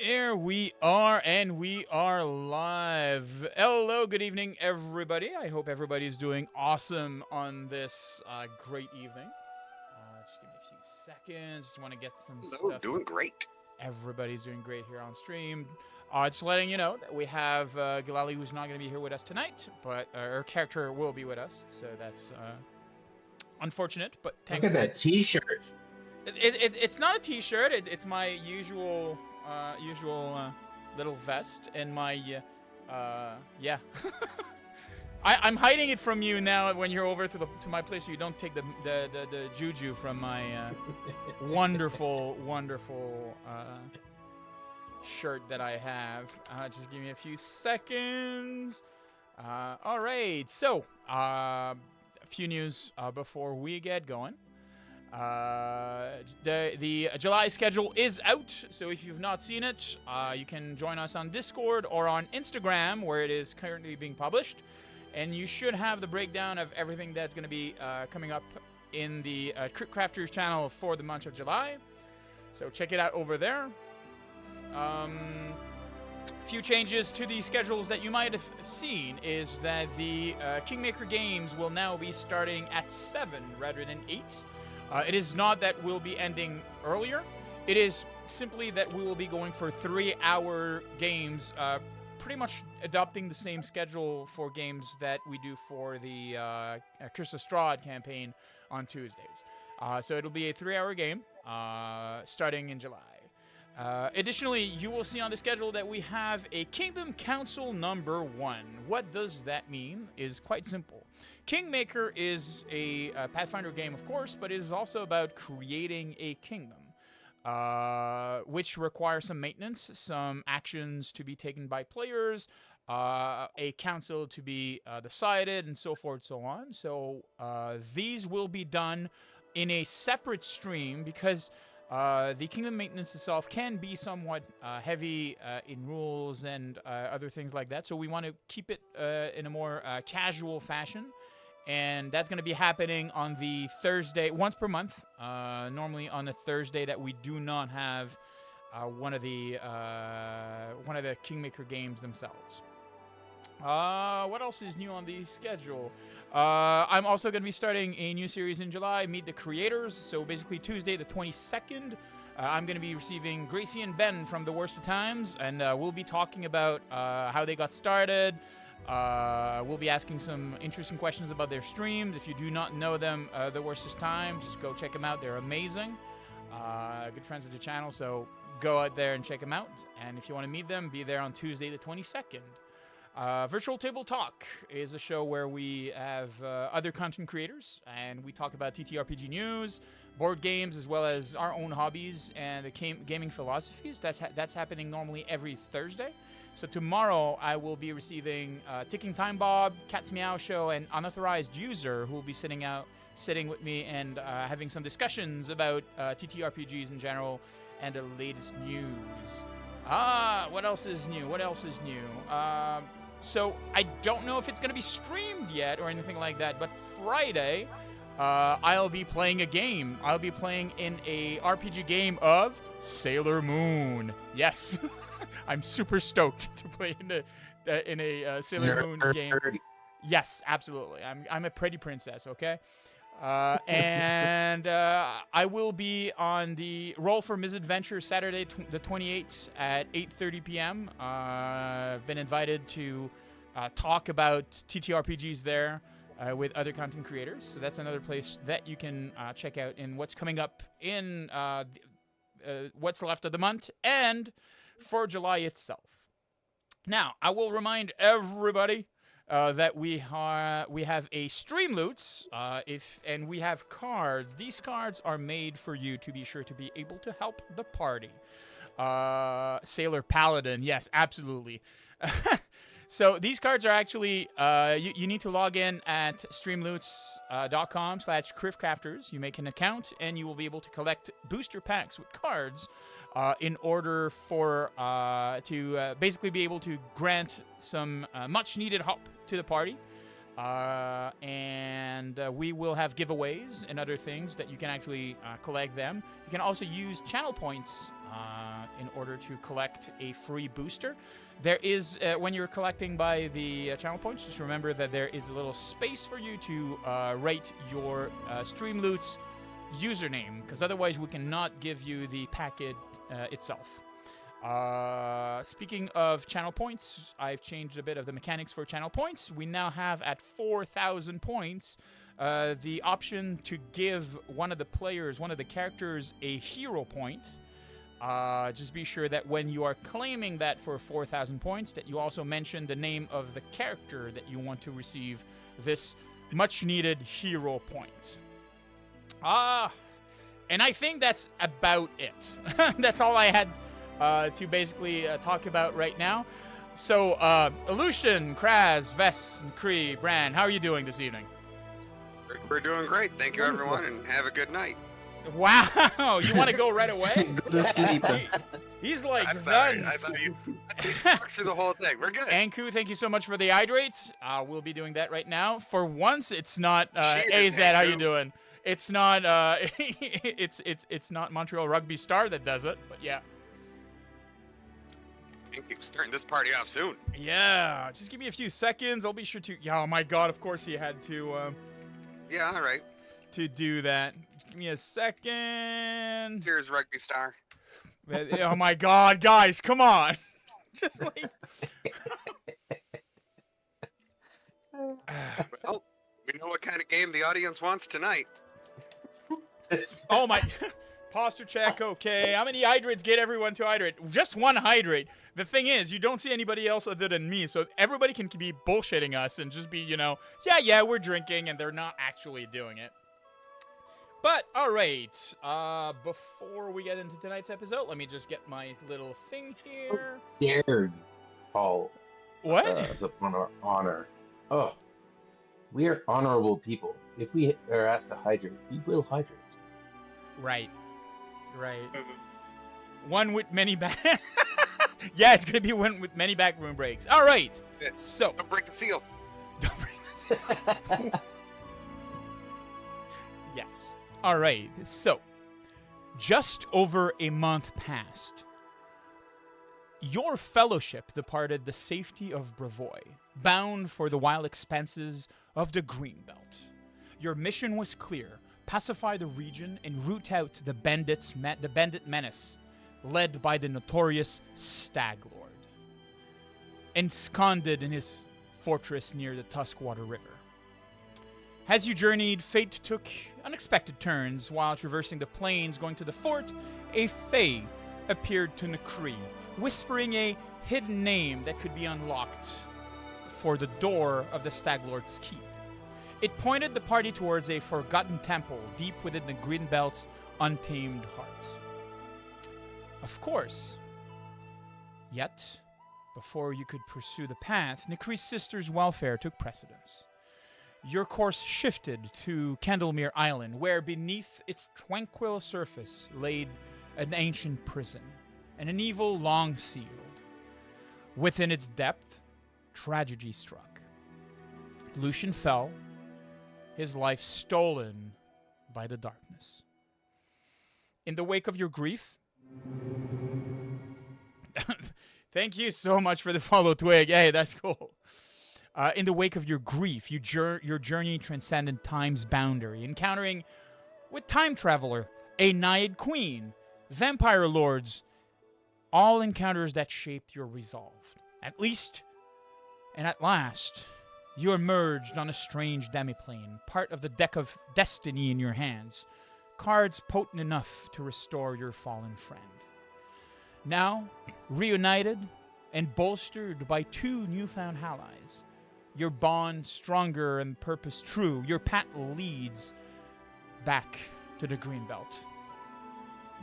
Here we are, and we are live. Hello, good evening, everybody. I hope everybody's doing awesome on this great evening. Just give me a few seconds. Just want to get some stuff. Doing great. Everybody's doing great here on stream. Just letting you know that we have Galali, who's not going to be here with us tonight, but her character will be with us, so that's unfortunate. But look at that T-shirt. It's not a T-shirt. It's my usual little vest and my yeah. I'm hiding it from you now when you're over to my place, so you don't take the juju from my wonderful shirt that I have. Just give me a few seconds. All right, so a few news before we get going. The July schedule is out, so if you've not seen it, you can join us on Discord or on Instagram, where it is currently being published, and you should have the breakdown of everything that's going to be coming up in the Crafters channel for the month of July. So check it out over there. Few changes to the schedules that you might have seen is that the KINGMAKER games will now be starting at 7 rather than 8. It is not that we'll be ending earlier. It is simply that we will be going for 3-hour games, pretty much adopting the same schedule for games that we do for the Curse of Strahd campaign on Tuesdays. So it'll be a 3-hour game starting in July. Additionally, you will see on the schedule that we have a Kingdom Council number 1. What does that mean? Is quite simple. KINGMAKER is a Pathfinder game, of course, but it is also about creating a kingdom, which requires some maintenance, some actions to be taken by players, a council to be decided, and so forth, so on. So these will be done in a separate stream because the kingdom maintenance itself can be somewhat heavy in rules and other things like that. So we want to keep it in a more casual fashion. And that's going to be happening on the Thursday, once per month, normally on a Thursday that we do not have one of the KINGMAKER games themselves. What else is new on the schedule? I'm also going to be starting a new series in July, Meet the Creators. So basically Tuesday the 22nd, I'm going to be receiving Gracie and Ben from The Worst of Times, and we'll be talking about how they got started. We'll be asking some interesting questions about their streams. If you do not know them, The Worst of Times, just go check them out. They're amazing. Good friends of the channel, so go out there and check them out. And if you want to meet them, be there on Tuesday the 22nd. Virtual Table Talk is a show where we have other content creators, and we talk about TTRPG news, board games, as well as our own hobbies and the gaming philosophies. That's happening normally every Thursday. So tomorrow I will be receiving Ticking Time Bob, Cat's Meow Show, and Unauthorized User, who will be sitting with me and having some discussions about TTRPGs in general and the latest news. What else is new? So I don't know if it's going to be streamed yet or anything like that, but Friday, I'll be playing a game. I'll be playing in a RPG game of Sailor Moon. Yes, I'm super stoked to play in a Sailor Moon game. Yes, absolutely. I'm a pretty princess, okay? And I will be on the Roll for Misadventure Saturday the 28th at 8:30 p.m. I've been invited to talk about TTRPGs there with other content creators. So that's another place that you can check out in what's coming up in what's left of the month and for July itself. Now, I will remind everybody that we have a Streamloots, and we have cards. These cards are made for you to be sure to be able to help the party. Sailor Paladin, yes, absolutely. So these cards are actually, you need to log in at streamloots.com/criffcrafters. You make an account, and you will be able to collect booster packs with cards in order for to basically be able to grant some much-needed help to the party. And we will have giveaways and other things that you can actually collect them. You can also use channel points in order to collect a free booster. There is, when you're collecting by the channel points, just remember that there is a little space for you to write your Streamloots username, because otherwise we cannot give you the packet itself. Speaking of channel points, I've changed a bit of the mechanics for channel points. We now have at 4,000 points the option to give one of the players, one of the characters, a hero point. Just be sure that when you are claiming that for 4,000 points, that you also mention the name of the character that you want to receive this much-needed hero point. And I think that's about it. That's all I had to basically talk about right now. So, Lucien, Kraz, Vess, and Kree, Bran, how are you doing this evening? We're doing great. Thank you, everyone, and have a good night. Wow, you want to go right away? Go to sleep. He's like, I'm sorry. I thought you talked through the whole thing. We're good. Anku, thank you so much for the hydrate. We'll be doing that right now. For once, it's not Cheers, AZ. How Anku. you doing? It's not it's not Montreal Rugby Star that does it, but yeah. Keep starting this party off soon. Yeah, just give me a few seconds. I'll be sure to. Yeah, oh my God! Of course he had to. Yeah, all right. To do that. Give me a second. Cheers, Rugby Star. Oh my God, guys, come on! Just like. Well, we know what kind of game the audience wants tonight. Oh my. Posture check, okay. How many hydrates get everyone to hydrate? Just one hydrate. The thing is, you don't see anybody else other than me, so everybody can be bullshitting us and just be, yeah, we're drinking, and they're not actually doing it. But, alright, before we get into tonight's episode, let me just get my little thing here. Scared, Paul. What? Upon our honor. Oh, we are honorable people. If we are asked to hydrate, we will hydrate. Right. One with many back. Yeah, it's gonna be one with many backroom breaks. All right. Yeah. So Don't break the seal. don't bring this. Yes. All right. So just over a month passed. Your fellowship departed the safety of Brevoy, bound for the wild expanses of the Greenbelt. Your mission was clear. Pacify the region and root out the bandit menace, led by the notorious Stag Lord, ensconced in his fortress near the Tuskwater River. As you journeyed, fate took unexpected turns. While traversing the plains going to the fort, a fae appeared to Nkree, whispering a hidden name that could be unlocked for the door of the Stag Lord's keep. It pointed the party towards a forgotten temple deep within the Greenbelt's untamed heart. Of course. Yet, before you could pursue the path, Nkree's sister's welfare took precedence. Your course shifted to Candlemere Island, where beneath its tranquil surface laid an ancient prison, and an evil long sealed. Within its depth, tragedy struck. Lucien fell, his life stolen by the darkness. In the wake of your grief... Thank you so much for the follow, Twig. Hey, that's cool. In the wake of your grief, your journey transcended time's boundary, encountering with time traveler, a Naiad queen, vampire lords, all encounters that shaped your resolve. At least, and at last, you emerged on a strange demiplane, part of the deck of destiny in your hands, cards potent enough to restore your fallen friend. Now, reunited and bolstered by two newfound allies, your bond stronger and purpose true, your path leads back to the Greenbelt.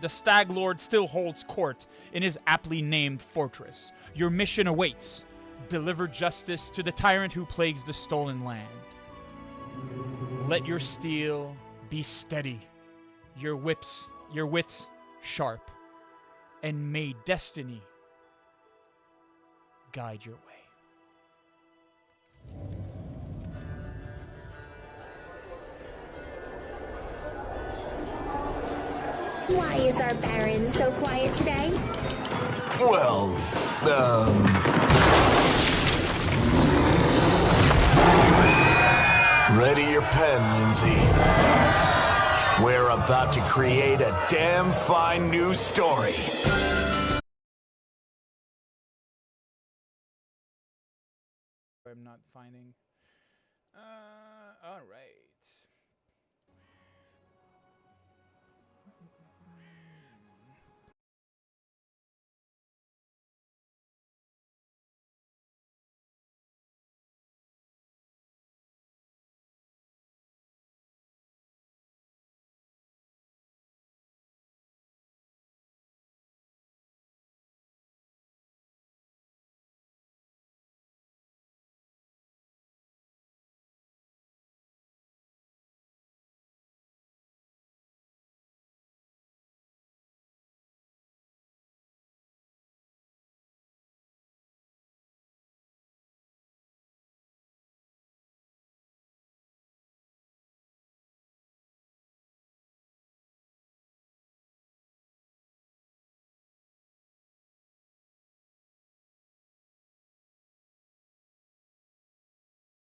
The Stag Lord still holds court in his aptly named fortress. Your mission awaits. Deliver justice to the tyrant who plagues the stolen land. Let your steel be steady, your wits sharp, and may destiny guide your way. Why is our Baron so quiet today? Well, ready your pen, Lindsay. We're about to create a damn fine new story. I'm not finding. All right.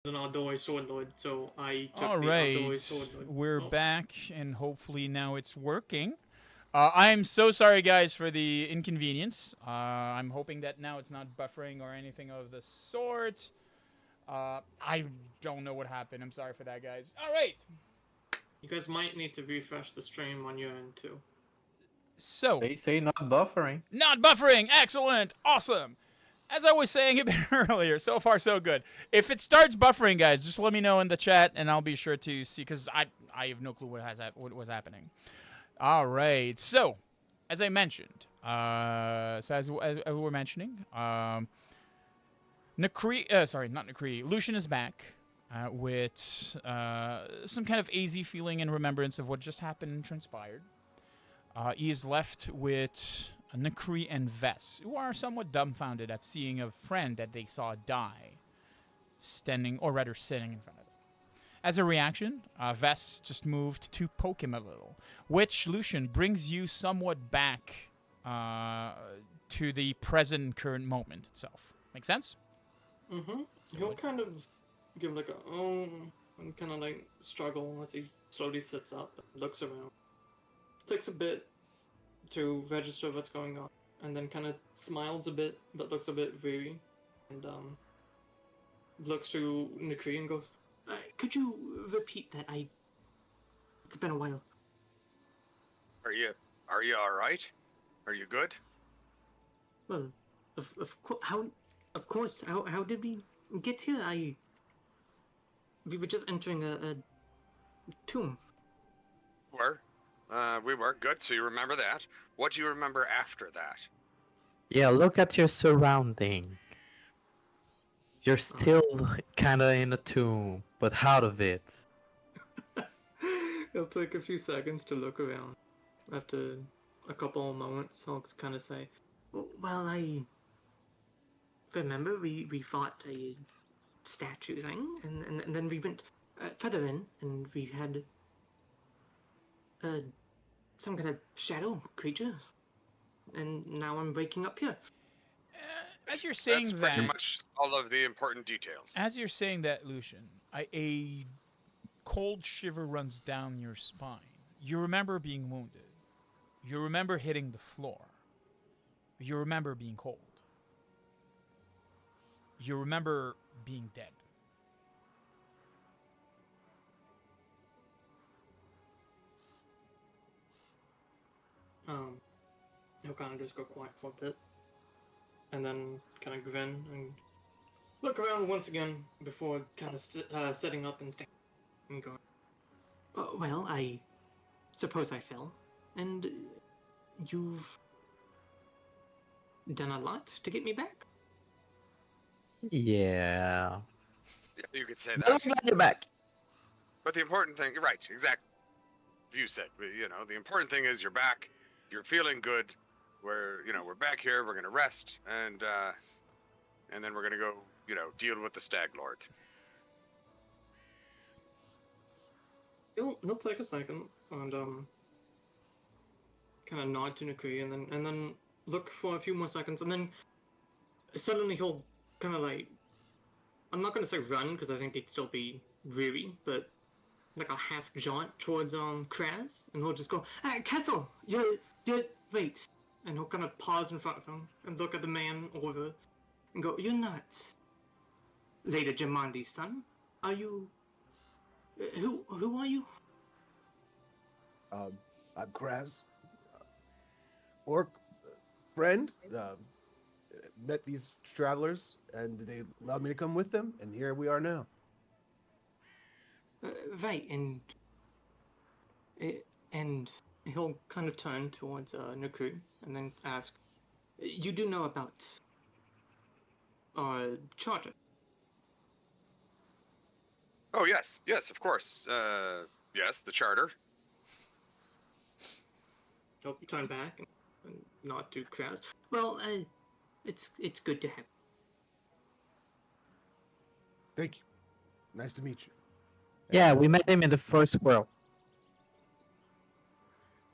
An outdoor sword lord, so I took All the outdoor right. sword lord. We're Oh. back, and hopefully now it's working. I'm so sorry, guys, for the inconvenience. I'm hoping that now it's not buffering or anything of the sort. I don't know what happened. I'm sorry for that, guys. All right. You guys might need to refresh the stream on your end too. So, They say not buffering. not buffering. Excellent. Awesome. As I was saying a bit earlier, so far so good. If it starts buffering, guys, just let me know in the chat, and I'll be sure to see, because I have no clue what was happening. All right. So, as I mentioned, as we were mentioning, Lucien is back with some kind of hazy feeling and remembrance of what just happened and transpired. He is left with Nakri and Vess, who are somewhat dumbfounded at seeing a friend that they saw die, sitting in front of them. As a reaction, Vess just moved to poke him a little, which, Lucien, brings you somewhat back to the present current moment itself. Make sense? Mm-hmm. He'll kind of give like a and kind of like struggle as he slowly sits up and looks around. Takes a bit to register what's going on, and then kind of smiles a bit, but looks a bit weary, and looks to Nikri and goes, "Could you repeat that? It's been a while." Are you all right? Are you good? Well, of course. How did we get here? We were just entering a tomb. We were good. So you remember that? What do you remember after that? Yeah, look at your surrounding. You're still kinda in a tomb, but out of it. It'll take a few seconds to look around. After a couple of moments, I'll kind of say, "Well, I remember we fought a statue thing, and then we went further in, and we had some kind of shadow creature, and now I'm waking up here." As you're saying That's that, pretty much all of the important details. as you're saying that, Lucien, a cold shiver runs down your spine. You remember being wounded. You remember hitting the floor. You remember being cold. You remember being dead. He'll kind of just go quiet for a bit, and then kind of grin and look around once again before kind of setting up and standing and going, "Well, I suppose I fell, and you've done a lot to get me back." Yeah. Yeah, you could say But I'm that. glad you're back. But the important thing, right? Exactly. You said, the important thing is you're back. You're feeling good. We're back here. We're gonna rest, and then we're gonna go, deal with the Stag Lord. He'll take a second, and kind of nod to Nakui and then look for a few more seconds, and then suddenly he'll kind of like, I'm not gonna say run because I think he'd still be weary, but like a half jaunt towards Kraz, and he'll just go, "Hey, Kessel, you're wait," and he'll kind of pause in front of him and look at the man over, and go, "You're not Lady Jamandi's son, are you? Who are you?" I'm Kraz, orc friend. Met these travelers, and they allowed me to come with them, and here we are now. Right, and he'll kind of turn towards Nakru and then ask, "You do know about charter?" Oh yes, of course. Yes, the charter. He'll turn back and nod to Kraz. Well, it's good to have. Thank you. Nice to meet you. Yeah, we met him in the first world.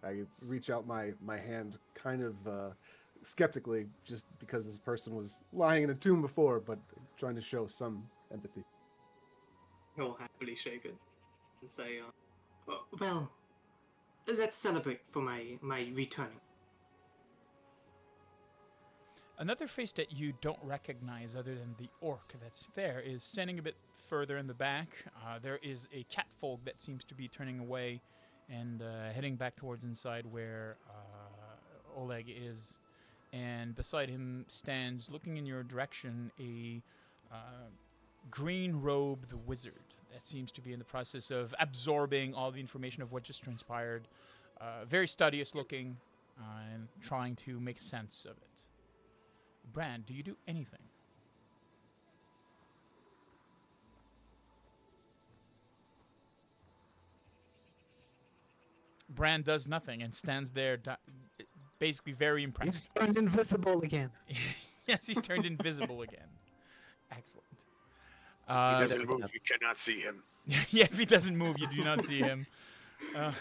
I reach out my hand kind of skeptically, just because this person was lying in a tomb before, but trying to show some empathy. He'll happily shake it and say, well, let's celebrate for my returning." Another face that you don't recognize other than the orc that's there is standing a bit further in the back. There is a catfolk that seems to be turning away and heading back towards inside where Oleg is. And beside him stands, looking in your direction, a green-robed wizard that seems to be in the process of absorbing all the information of what just transpired. Very studious looking and trying to make sense of it. Brand, do you do anything? Brand does nothing and stands there, basically very impressed. He's turned invisible again. Yes, he's turned invisible again. Excellent. He doesn't move. You cannot see him. Yeah, if he doesn't move, you do not see him. Just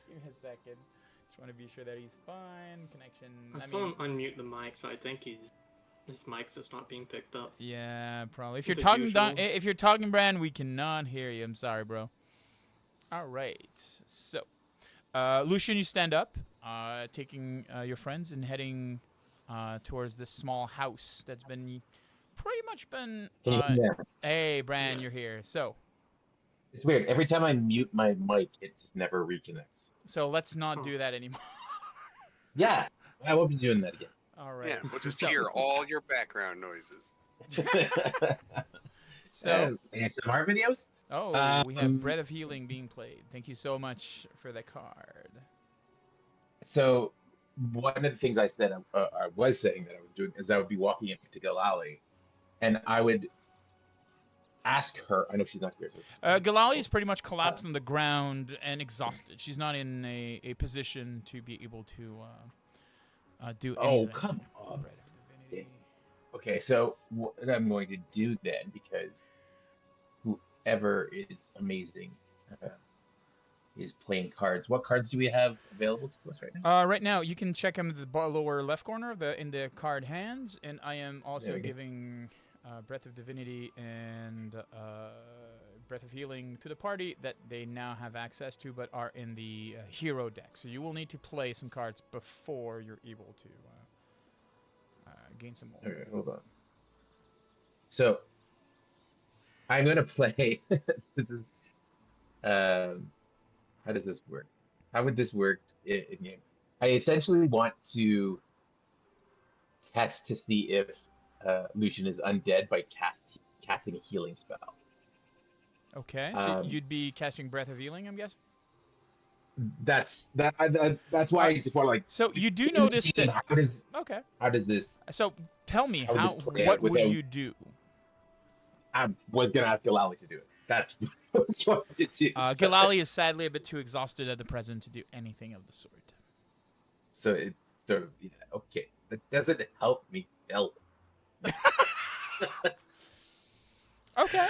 give me a second. Just want to be sure that he's fine. Connection. I saw him unmute the mic, so I think his mic's just not being picked up. Yeah, probably. If you're The talking, usual. if you're talking, Brand, we cannot hear you. I'm sorry, bro. All right. So, Lucien, you stand up, taking your friends and heading towards this small house that's been pretty much been. Hey, Brand, you're Yes. here. So. It's weird. Every time I mute my mic, it just never reconnects. So let's not do that anymore. Yeah, I won't be doing that again. All right. Yeah, we'll just hear all your background noises. So, ASMR videos? we have Breath of Healing being played. Thank you so much for the card. So one of the things I said, I was saying that I was doing, is I would be walking into Galali, and I would ask her. I know she's not here. Galali is pretty much collapsed on the ground and exhausted. She's not in a position to be able to do anything. Oh, come on. Bread of Divinity. Okay, so what I'm going to do then, because whoever is amazing is playing cards. What cards do we have available to us right now? Right now, you can check them in the lower left corner of in the card hands, and I am also giving Breath of Divinity and Breath of Healing to the party that they now have access to, but are in the hero deck. So you will need to play some cards before you're able to gain some more. Okay, hold on. So I'm going to play. This is, how does this work? How would this work in game? I essentially want to test to see if Lucien is undead by casting a healing spell. Okay, so you'd be casting Breath of Healing, I'm guessing? That's why I just want to like. So you do notice that. How does this? So tell me what would you do? I was gonna ask Galali to do it. That's what I was going to do. Galali is sadly a bit too exhausted at the present to do anything of the sort. So it's sort of okay. That doesn't help me tell. Okay.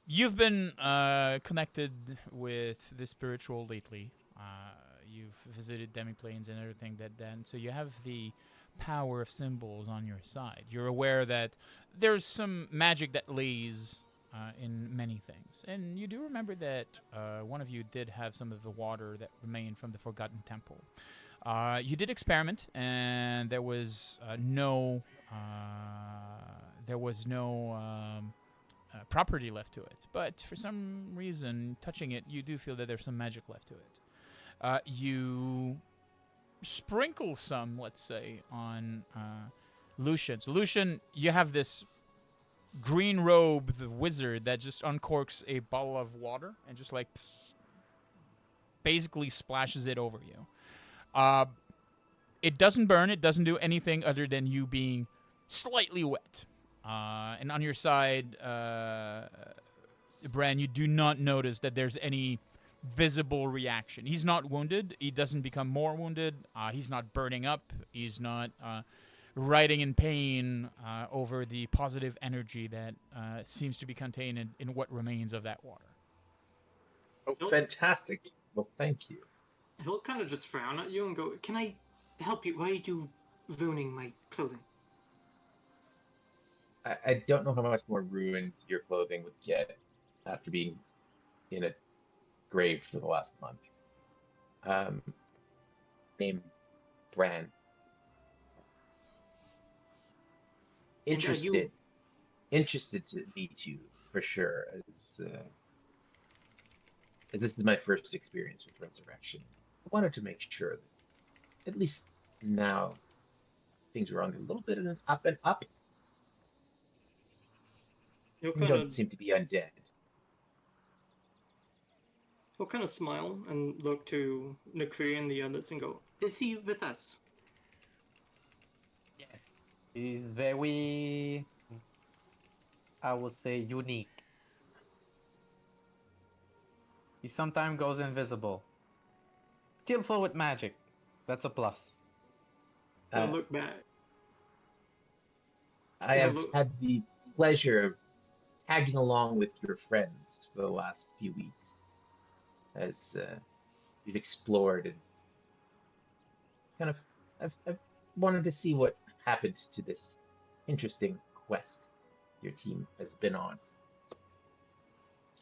You've been connected with the spiritual lately. You've visited demiplanes and everything so you have the power of symbols on your side. You're aware that there's some magic that lays in many things. And you do remember that one of you did have some of the water that remained from the Forgotten Temple. You did experiment, and there was no property left to it. But for some reason, touching it, you do feel that there's some magic left to it. You sprinkle some, let's say, on Lucien. So Lucien, you have this green robe, the wizard, that just uncorks a bottle of water and just like basically splashes it over you. It doesn't burn. It doesn't do anything other than you being slightly wet. And on your side, Bran, you do not notice that there's any visible reaction. He's not wounded. He doesn't become more wounded. He's not burning up. He's not writhing in pain over the positive energy that seems to be contained in what remains of that water. Oh, fantastic. Well, thank you. He'll kind of just frown at you and go, "Can I help you? Why are you ruining my clothing?" I don't know how much more ruined your clothing would get after being in a grave for the last month. Named Bran. Interested to meet you for sure, as this is my first experience with Resurrection. I wanted to make sure that at least now things were on a little bit of an up and up. You don't seem to be undead. He'll kind of smile and look to Nakri and the others and go, "Is he with us?" Yes. He's very, I would say, unique. He sometimes goes invisible. Skillful with magic. That's a plus. I'll look back. I have had the pleasure of tagging along with your friends for the last few weeks as we've explored and kind of I've wanted to see what happened to this interesting quest your team has been on.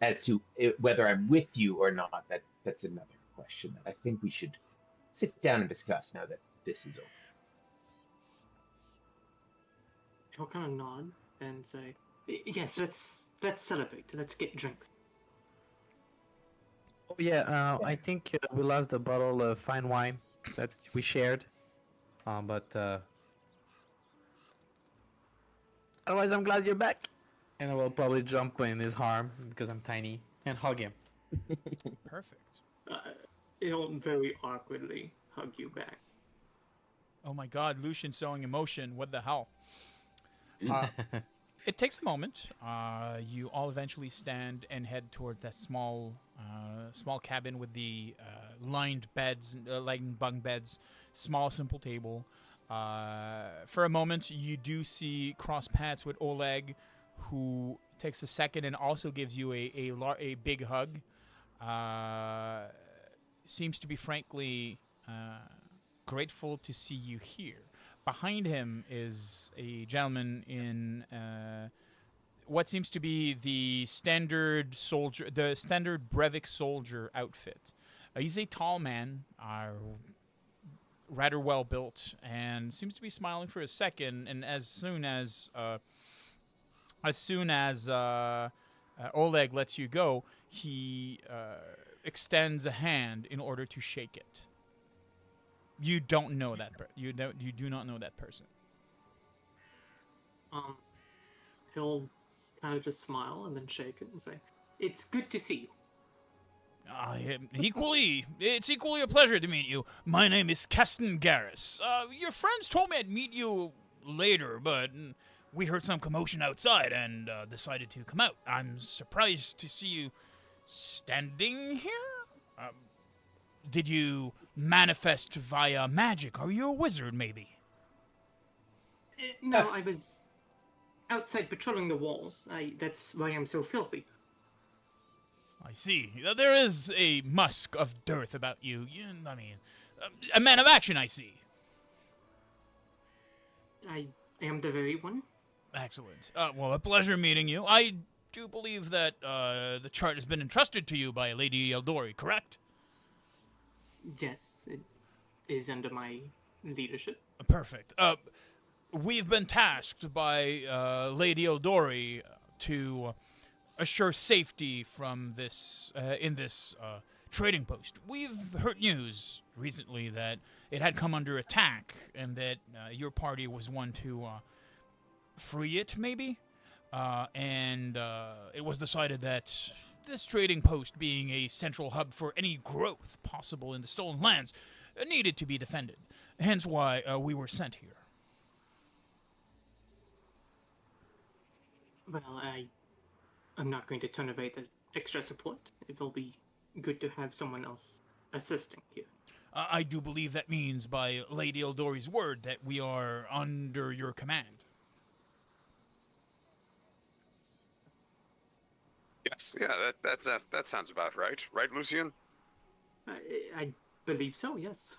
As to whether I'm with you or not, that's another question that I think we should sit down and discuss now that this is over. He'll kind of nod and say, "Yes, let's celebrate. Let's get drinks." Oh yeah, I think we lost a bottle of fine wine that we shared. But otherwise, I'm glad you're back. And I will probably jump in his arm because I'm tiny and hug him. Perfect. He'll very awkwardly hug you back. Oh my God, Lucien showing emotion. What the hell? It takes a moment. You all eventually stand and head towards that small cabin with the lined beds, like bunk beds, small simple table. For a moment, you do see cross paths with Oleg, who takes a second and also gives you a big hug. Seems to be frankly grateful to see you here. Behind him is a gentleman in what seems to be the standard Brevik soldier outfit. He's a tall man, rather well built, and seems to be smiling for a second. And as soon as Oleg lets you go, he extends a hand in order to shake it. You don't know that you do not know that person. He'll kind of just smile and then shake it and say, "It's good to see you." It's equally a pleasure to meet you. My name is Keston Garrus. Your friends told me I'd meet you later, but we heard some commotion outside and decided to come out. I'm surprised to see you standing here. Did you manifest via magic? Are you a wizard, maybe? No, I was outside patrolling the walls. That's why I'm so filthy. I see. There is a musk of dearth about you. I mean, a man of action, I see. I am the very one. Excellent. Well, a pleasure meeting you. I do believe that the chart has been entrusted to you by Lady Eldori, correct? Yes, it is under my leadership. Perfect. We've been tasked by Lady Eldori to assure safety from this in this trading post. We've heard news recently that it had come under attack, and that your party was one to free it, maybe. And it was decided that this trading post, being a central hub for any growth possible in the stolen lands, needed to be defended. Hence why we were sent here. Well, I'm not going to turn away the extra support. It will be good to have someone else assisting here. I do believe that means, by Lady Eldori's word, that we are under your command. Yes, yeah, that sounds about right. Right, Lucien? I believe so, yes.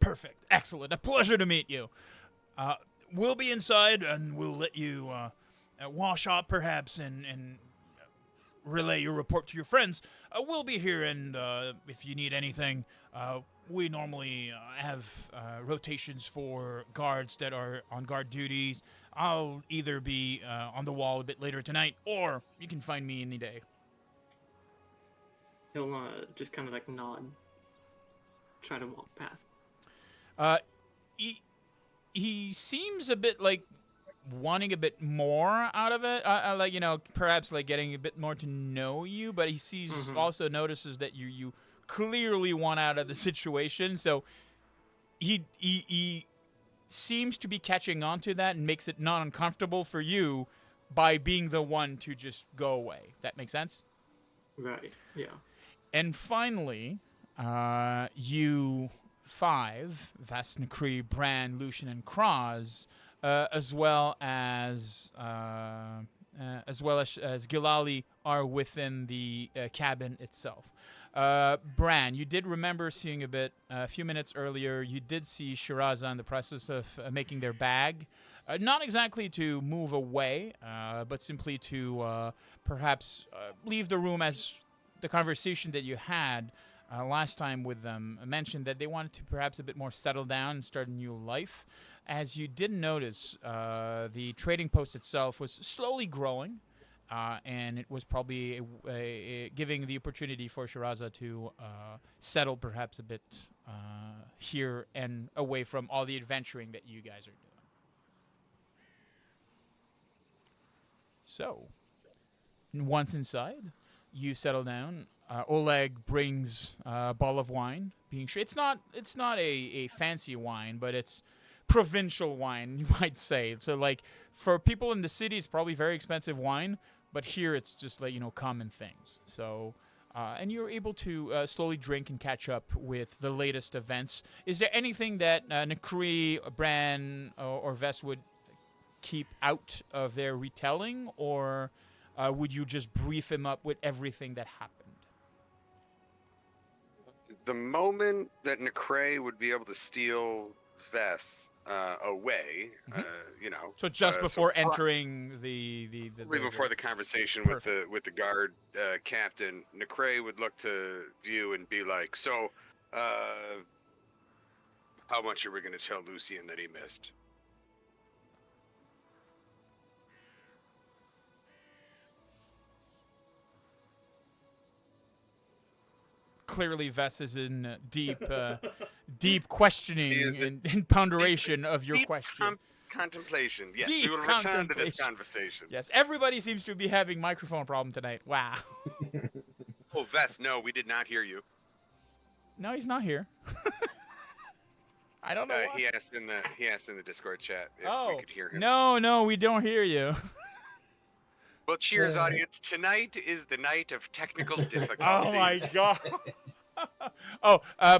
Perfect. Excellent. A pleasure to meet you. We'll be inside, and we'll let you wash up, perhaps, and relay your report to your friends. We'll be here, and if you need anything, we normally have rotations for guards that are on guard duties. I'll either be on the wall a bit later tonight, or you can find me any day. He'll just kind of like nod, try to walk past. He seems a bit like wanting a bit more out of it, like, you know, perhaps like getting a bit more to know you, but he sees also notices that you clearly want out of the situation, so he seems to be catching on to that and makes it not uncomfortable for you by being the one to just go away. That makes sense? Right, yeah. And finally, you five, Vasnakri, Bran, Lucien, and Kraz, as well as Gilali, are within the cabin itself. Bran, you did remember seeing a few minutes earlier, you did see Shiraza in the process of making their bag. Not exactly to move away, but simply to perhaps leave the room, as the conversation that you had last time with them mentioned that they wanted to perhaps a bit more settle down and start a new life. As you did notice, the trading post itself was slowly growing, and it was probably giving the opportunity for Shiraza to settle perhaps a bit here and away from all the adventuring that you guys are doing. So, once inside, you settle down. Oleg brings a bottle of wine. Being sure it's not a fancy wine, but it's provincial wine, you might say. So, like, for people in the city, it's probably very expensive wine, but here it's just like, you know, common things. So, and you're able to slowly drink and catch up with the latest events. Is there anything that Nakri, Bran, or Ves would keep out of their retelling, or would you just brief him up with everything that happened? The moment that Nakray would be able to steal Ves away, you know. So just before entering the before the conversation with the guard captain, Nakray would look to View and be like, "So, how much are we going to tell Lucien that he missed?" Clearly, Ves is in deep questioning and ponderation of your question. Contemplation. Yes, Deep we will return to this conversation. Yes, everybody seems to be having microphone problem tonight. Wow. Oh, Ves, no, we did not hear you. No, he's not here. I don't know why. He asked in the Discord chat if we could hear him. No, we don't hear you. Well, cheers, audience. Tonight is the night of technical difficulties. Oh my god.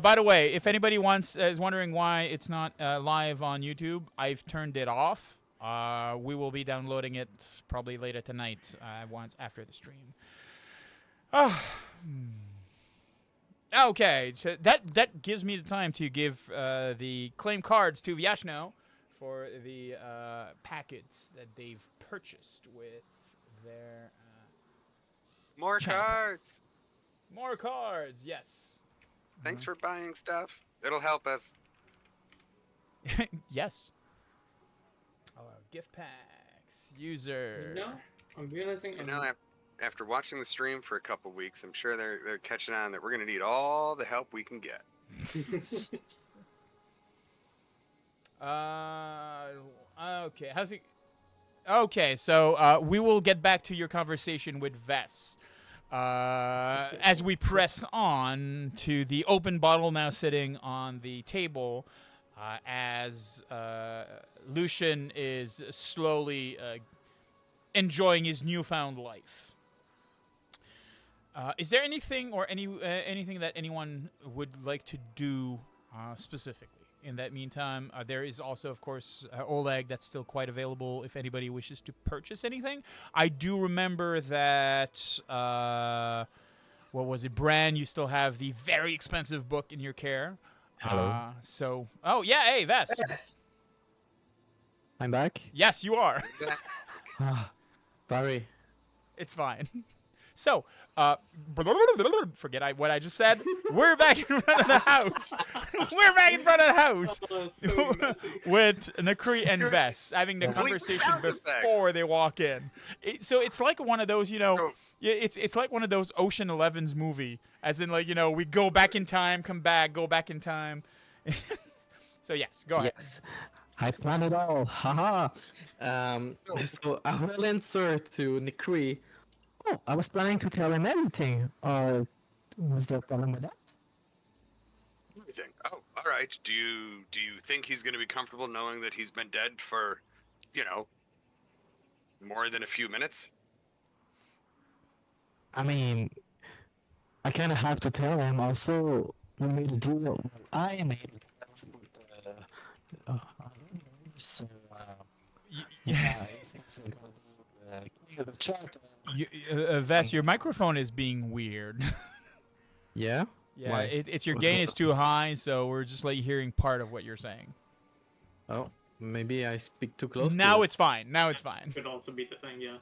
By the way, if anybody is wondering why it's not live on YouTube, I've turned it off. We will be downloading it probably later tonight, once after the stream. Okay, so that gives me the time to give the claim cards to Vyashno for the packets that they've purchased with their More channel cards. points. More cards, yes. Thanks for buying stuff. It'll help us. Yes. Gift packs. User. You know, I'm realizing. You know, after watching the stream for a couple weeks, I'm sure they're catching on that we're gonna need all the help we can get. Okay. How's it? Okay, so we will get back to your conversation with Vess as we press on to the open bottle now sitting on the table as Lucien is slowly enjoying his newfound life. Is there anything or anything that anyone would like to do specifically? In that meantime, there is also, of course, Oleg that's still quite available if anybody wishes to purchase anything. I do remember that, what was it, Bran, you still have the very expensive book in your care. Hello. Oh, yeah, hey, Vess. Yes. I'm back. Yes, you are. Sorry. It's fine. So, forget what I just said. We're back in front of the house. We're back in front of the house with Nakri and Vess having the conversation before they walk in. So it's like one of those, it's like one of those Ocean 11's movie, as in like, we go back in time, come back, go back in time. So yes, go ahead. Yes. I planned it all. Haha. So I will insert to Nikri. Oh, I was planning to tell him everything. Was there a problem with that? Everything. Oh, all right. Do you think he's going to be comfortable knowing that he's been dead for, more than a few minutes? I mean, I kind of have to tell him. Also, we made a deal. I made a deal with so yeah, I think it's gonna be the chat. Vess, your microphone is being weird. Yeah? Yeah, Why? it's your gain is too high, so we're just like hearing part of what you're saying. Oh, maybe I speak too close. Now to it's fine. Now it's fine. Could also be the thing, yeah.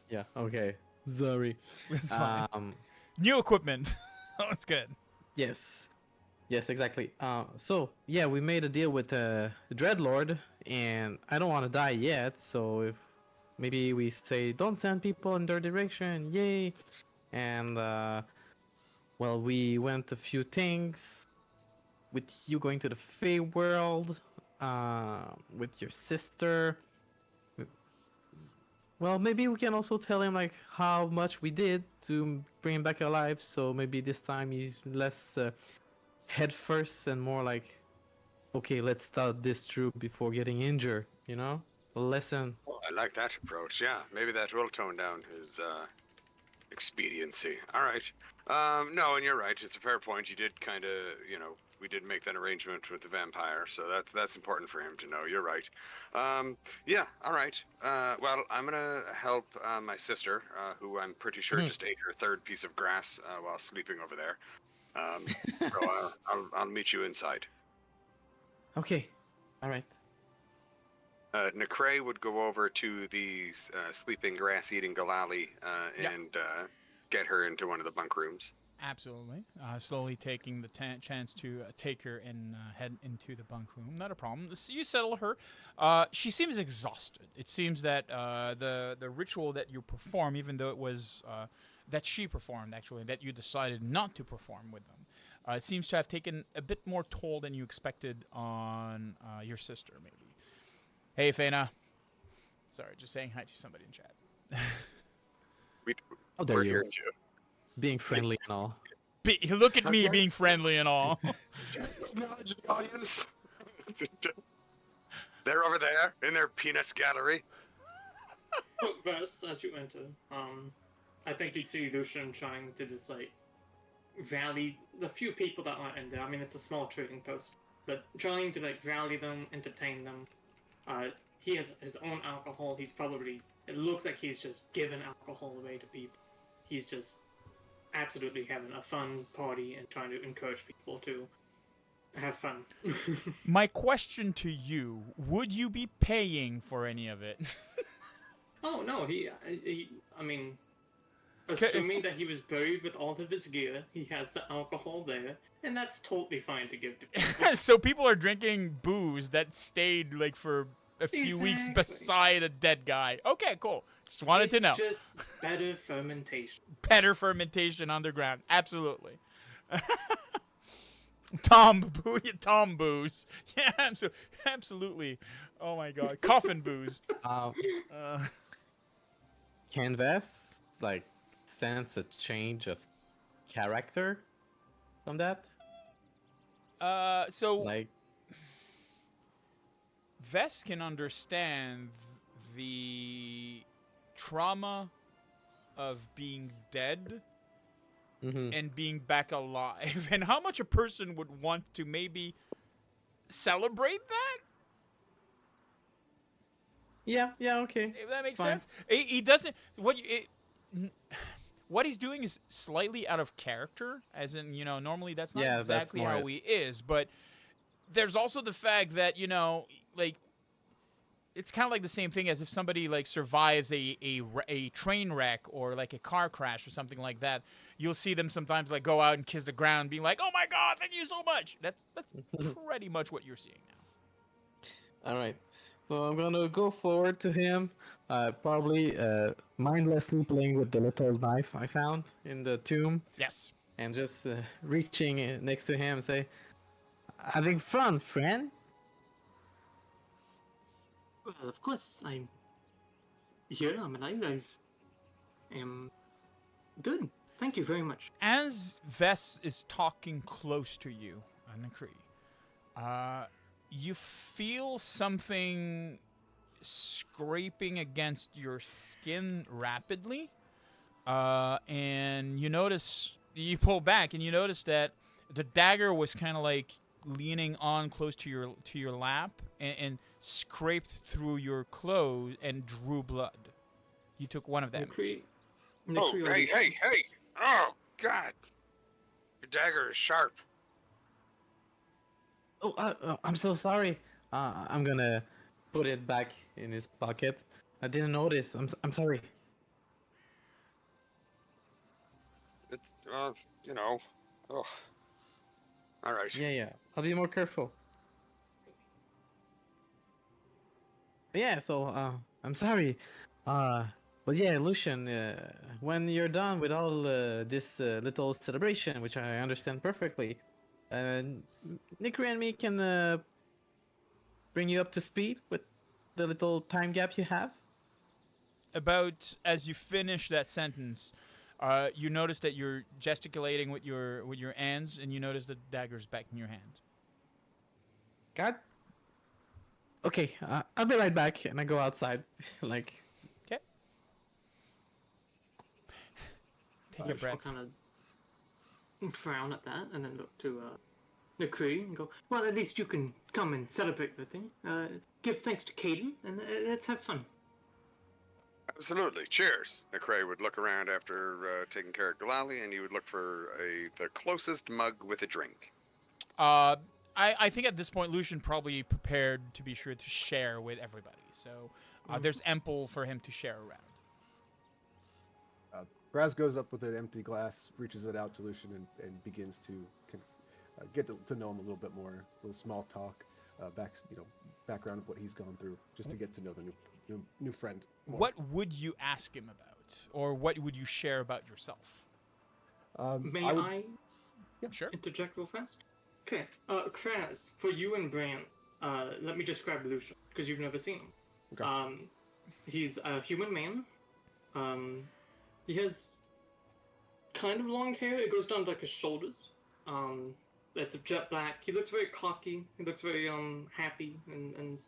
Yeah. Okay. Sorry. It's fine. New equipment, so it's good. Yes. Yes, exactly. So yeah, we made a deal with Dread Lord, and I don't want to die yet. So if maybe we say don't send people in their direction, yay! And well, we went a few things with you going to the Fey world, with your sister. Well, maybe we can also tell him like how much we did to bring him back alive. So maybe this time he's less head first and more like, okay, let's start this through before getting injured. A lesson. Well, I like that approach. Yeah, maybe that will tone down his expediency. All right. No, and you're right. It's a fair point. You did kind of, we did make that arrangement with the vampire, so that's important for him to know. You're right. Yeah. All right. Well, I'm gonna help my sister, who I'm pretty sure just ate her third piece of grass while sleeping over there. So I'll meet you inside. Okay. All right. Nakray would go over to the sleeping, grass-eating Galali and get her into one of the bunk rooms. Absolutely. Slowly taking the chance to take her and head into the bunk room. Not a problem. You settle her. She seems exhausted. It seems that the ritual that you perform, even though it was that she performed, actually, that you decided not to perform with them, it seems to have taken a bit more toll than you expected on your sister, maybe. Hey, Fena. Sorry, just saying hi to somebody in chat. We're here too. Being friendly and all. Look at me being friendly and all. Just acknowledge the audience. They're over there in their peanut gallery. Vess, as you enter, I think you'd see Lucien trying to just rally the few people that are in there. I mean, it's a small trading post, but trying to rally them, entertain them. He has his own alcohol. It looks like he's just giving alcohol away to people. He's just absolutely having a fun party and trying to encourage people to have fun. My question to you, would you be paying for any of it? Oh no, I mean, assuming that he was buried with all of his gear, he has the alcohol there, and that's totally fine to give to people. So people are drinking booze that stayed like for a few weeks Exactly. beside a dead guy. Okay, cool. Just wanted to know. It's just better fermentation. Better fermentation underground. Absolutely. Tom booze. Yeah, absolutely. Oh my god. Coffin booze. Can Vess like sense a change of character from that? So Like, Vess can understand the trauma of being dead and being back alive, and how much a person would want to maybe celebrate that. yeah, okay. If that makes It's fine. sense. He doesn't. What he's doing is slightly out of character, as in, normally that's not Yeah, that's exactly more how it. he is. But there's also the fact that, like, it's kind of like the same thing as if somebody like survives a train wreck or like a car crash or something like that. You'll see them sometimes like go out and kiss the ground, being like, "Oh my God, thank you so much." That's pretty much what you're seeing now. All right. So I'm gonna go forward to him, probably mindlessly playing with the little knife I found in the tomb, Yes. and just reaching next to him and say, "Having fun, friend." Well, of course, I'm here. I'm alive. I am good. Thank you very much. As Vess is talking close to you, Anakri, you feel something scraping against your skin rapidly, and you pull back and you notice that the dagger was kind of like leaning on close to your lap and scraped through your clothes and drew blood. You took one of them. Oh, hey! Oh, God! Your dagger is sharp. Oh, I'm so sorry. I'm gonna put it back in his pocket. I didn't notice. I'm sorry. It's, oh. All right. Yeah. I'll be more careful. Yeah. So I'm sorry. But yeah, Lucian, when you're done with all this little celebration, which I understand perfectly, Nikri and me can bring you up to speed with the little time gap you have. About as you finish that sentence, you notice that you're gesticulating with your hands, and you notice the dagger's back in your hand. God. Okay, I'll be right back, and I go outside. Like, Okay. Take a breath. I'll kind of frown at that and then look to Nakri and go, well, at least you can come and celebrate with me. Give thanks to Caden, and let's have fun. Absolutely. Cheers. McRae would look around after taking care of Galali, and he would look for the closest mug with a drink. I think at this point, Lucien probably prepared to be sure to share with everybody. So there's ample for him to share around. Raz goes up with an empty glass, reaches it out to Lucien, and begins to get to know him a little bit more. A little small talk, background of what he's gone through, just to get to know the new friend more. What would you ask him about, or what would you share about yourself? May I Sure. interject real fast? Okay, Kraz, for you and Brant, let me describe Lucien, because you've never seen him. Okay. He's a human man. He has kind of long hair. It goes down to like his shoulders. It's a jet black. He looks very cocky. He looks very happy and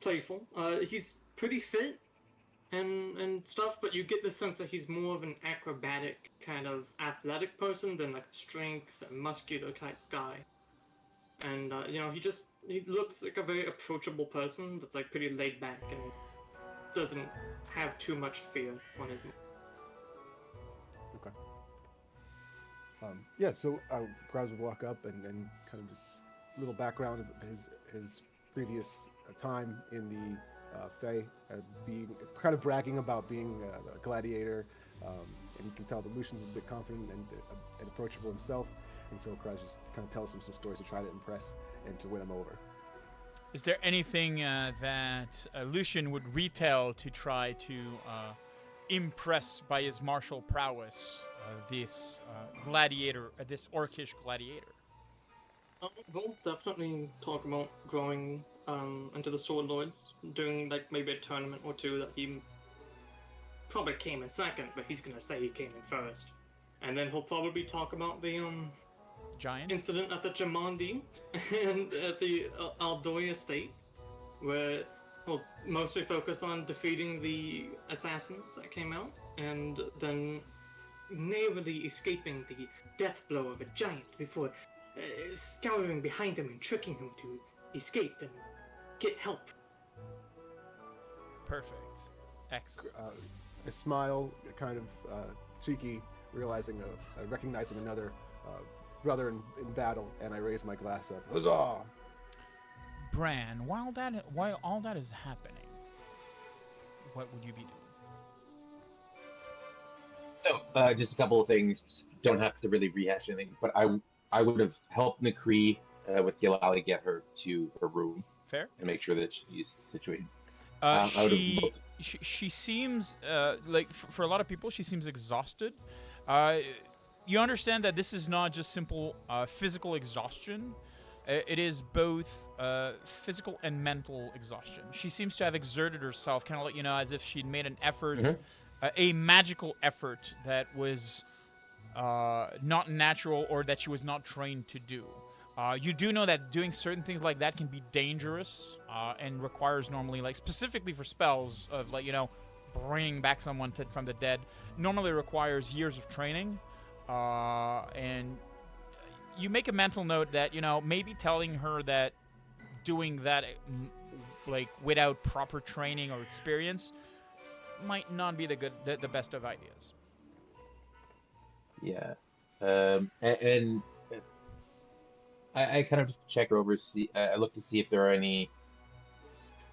playful. He's pretty fit and stuff, but you get the sense that he's more of an acrobatic kind of athletic person than like a strength and muscular type guy. And he looks like a very approachable person that's like pretty laid back and doesn't have too much fear on his mind. Okay. Yeah, so Kraz would walk up and kind of just little background of his previous time in the Fae, being kind of bragging about being a gladiator, and you can tell that Lucian's a bit confident and approachable himself, and so Kraz just kind of tells him some stories to try to impress and to win him over. Is there anything that Lucien would retell to try to impress by his martial prowess this gladiator, this orcish gladiator? We'll definitely talk about growing into the Sword Lords, doing like maybe a tournament or two that he probably came in second, but he's gonna say he came in first. And then he'll probably talk about the Giant incident at the Jamandi and at the Aldoy estate, where he'll mostly focus on defeating the assassins that came out, and then narrowly escaping the death blow of a giant before scouring behind him and tricking him to escape and get help. Perfect. Excellent. A smile, kind of cheeky, recognizing another brother in battle, and I raise my glass up. Huzzah! Bran, while all that is happening, what would you be doing? So, just a couple of things. Don't have to really rehash anything, but I would have helped McCree with Gilali get her to her room. Fair. And make sure that she's situated. She seems like for a lot of people, she seems exhausted. You understand that this is not just simple physical exhaustion. It is both physical and mental exhaustion. She seems to have exerted herself, kind of like, as if she'd made an effort, a magical effort that was not natural or that she was not trained to do. You do know that doing certain things like that can be dangerous and requires normally, like specifically for spells of like, bringing back someone from the dead, normally requires years of training. And you make a mental note that, maybe telling her that doing that like without proper training or experience might not be the best of ideas. Yeah. And I kind of check over, I look to see if there are any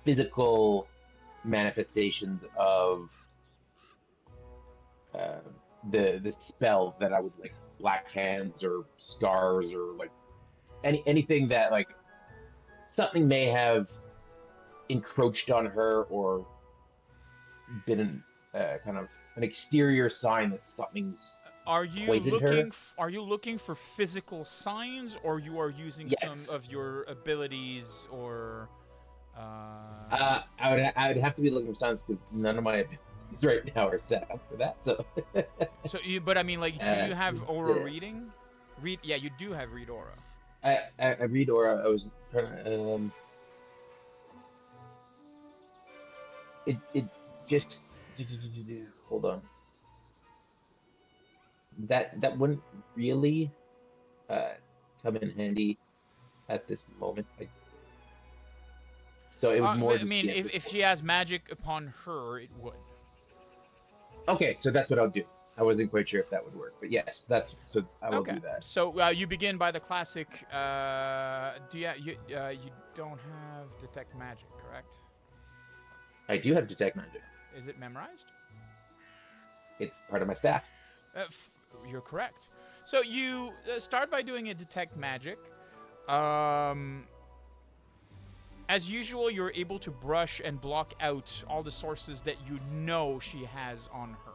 physical manifestations of the spell that I would like, black hands or scars or like anything that like something may have encroached on her or been kind of an exterior sign that something's Are you looking for physical signs, or you are using some of your abilities, or? I would have to be looking for signs because none of my abilities right now are set up for that. So. But I mean, like, do you have aura reading? Yeah, you do have read aura. I read aura. I was trying to. It just hold on. That wouldn't really come in handy at this moment. So it would more. I mean, if she has magic upon her, it would. Okay, so that's what I'll do. I wasn't quite sure if that would work, but yes, I will do that. So you begin by the classic. You don't have detect magic, correct? I do have detect magic. Is it memorized? It's part of my staff. You're correct. So you start by doing a detect magic. As usual, you're able to brush and block out all the sources that you know she has on her.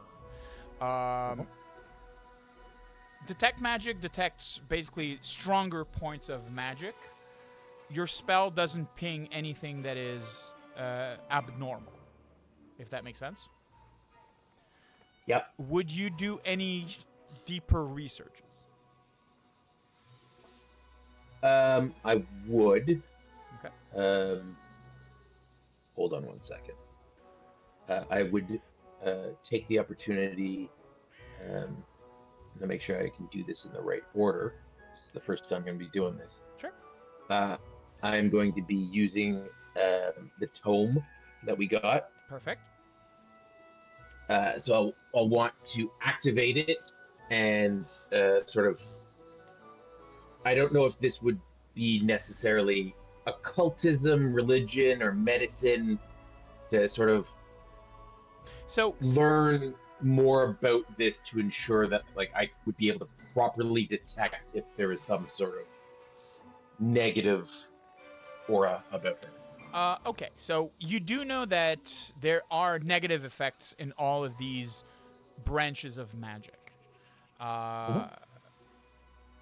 Detect magic detects basically stronger points of magic. Your spell doesn't ping anything that is abnormal, if that makes sense. Yep. Would you do any deeper researches? I would. Okay. Hold on one second. I would take the opportunity to make sure I can do this in the right order. This is the first time I'm going to be doing this. Sure. I'm going to be using the tome that we got. Perfect. So I'll want to activate it and sort of, I don't know if this would be necessarily occultism, religion, or medicine, to sort of So learn more about this to ensure that like I would be able to properly detect if there is some sort of negative aura about her. Okay, so you do know that there are negative effects in all of these branches of magic.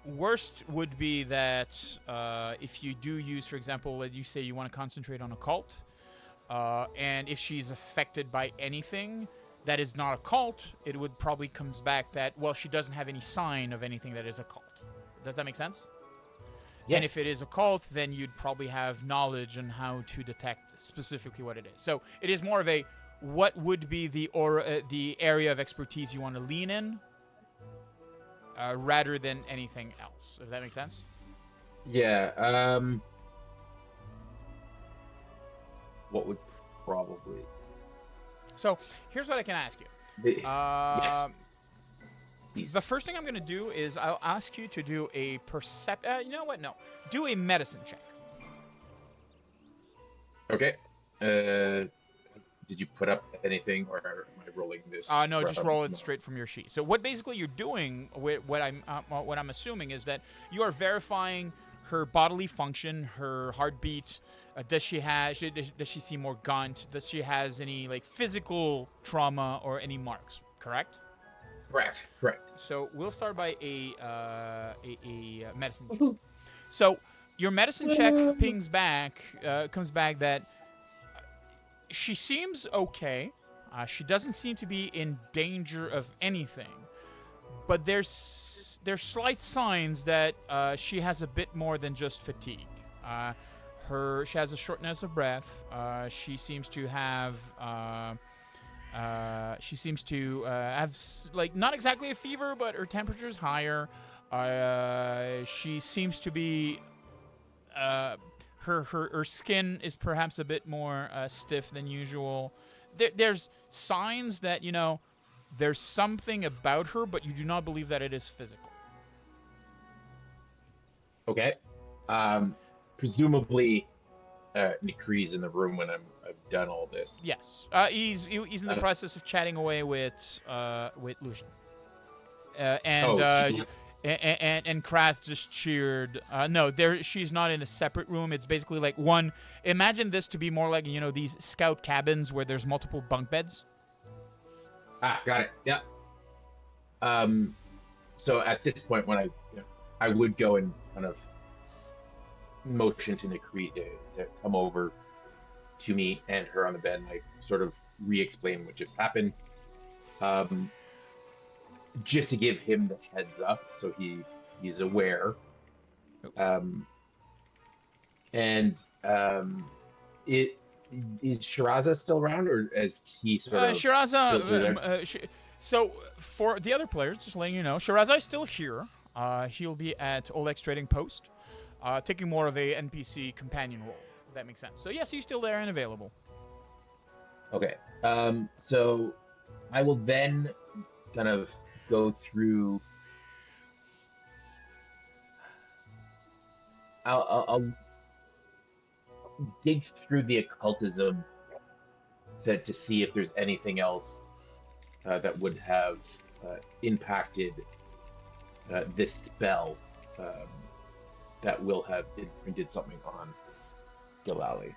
Worst would be that if you do use, for example, let you say you want to concentrate on occult, and if she's affected by anything that is not occult, it would probably comes back that, well, she doesn't have any sign of anything that is occult. Does that make sense? Yes. And if it is occult, then you'd probably have knowledge on how to detect specifically what it is. So it is more of a, what would be the area of expertise you want to lean in, rather than anything else. If that makes sense. Yeah. What would probably? So here's what I can ask you. Yes. Please. The first thing I'm going to do is I'll ask you to do a you know what? No. Do a medicine check. Okay. Did you put up anything, or am I rolling this? No, just roll it straight from your sheet. So what basically you're doing, what I'm assuming is that you are verifying her bodily function, her heartbeat. Does she seem more gaunt? Does she has any like physical trauma or any marks? Correct. Correct. So we'll start by a medicine check. So your medicine check comes back that she seems okay. She doesn't seem to be in danger of anything, but there's slight signs that she has a bit more than just fatigue. She has a shortness of breath. She seems to have like not exactly a fever, but her temperature is higher. She seems to be her skin is perhaps a bit more stiff than usual. There's signs that there's something about her, but you do not believe that it is physical. Okay. Presumably, Nikri's in the room when I've done all this. Yes. He's in the process of chatting away with Lucien. And Kras just cheered. No, she's not in a separate room. It's basically like one. Imagine this to be more like these scout cabins where there's multiple bunk beds. Got it. Yeah. So at this point, when I would go and kind of motion to Nikri to come over to me and her on the bed, and I sort of re-explain what just happened. Just to give him the heads up, so he's aware. Is Shiraza still around, or is he sort of? Shiraza. So for the other players, just letting you know, Shiraza is still here. He'll be at Oleg's trading post, taking more of a NPC companion role. If that makes sense. So yes, he's still there and available. Okay. So I will then kind of go through. I'll dig through the occultism to see if there's anything else that would have impacted this spell that will have imprinted something on Gilali.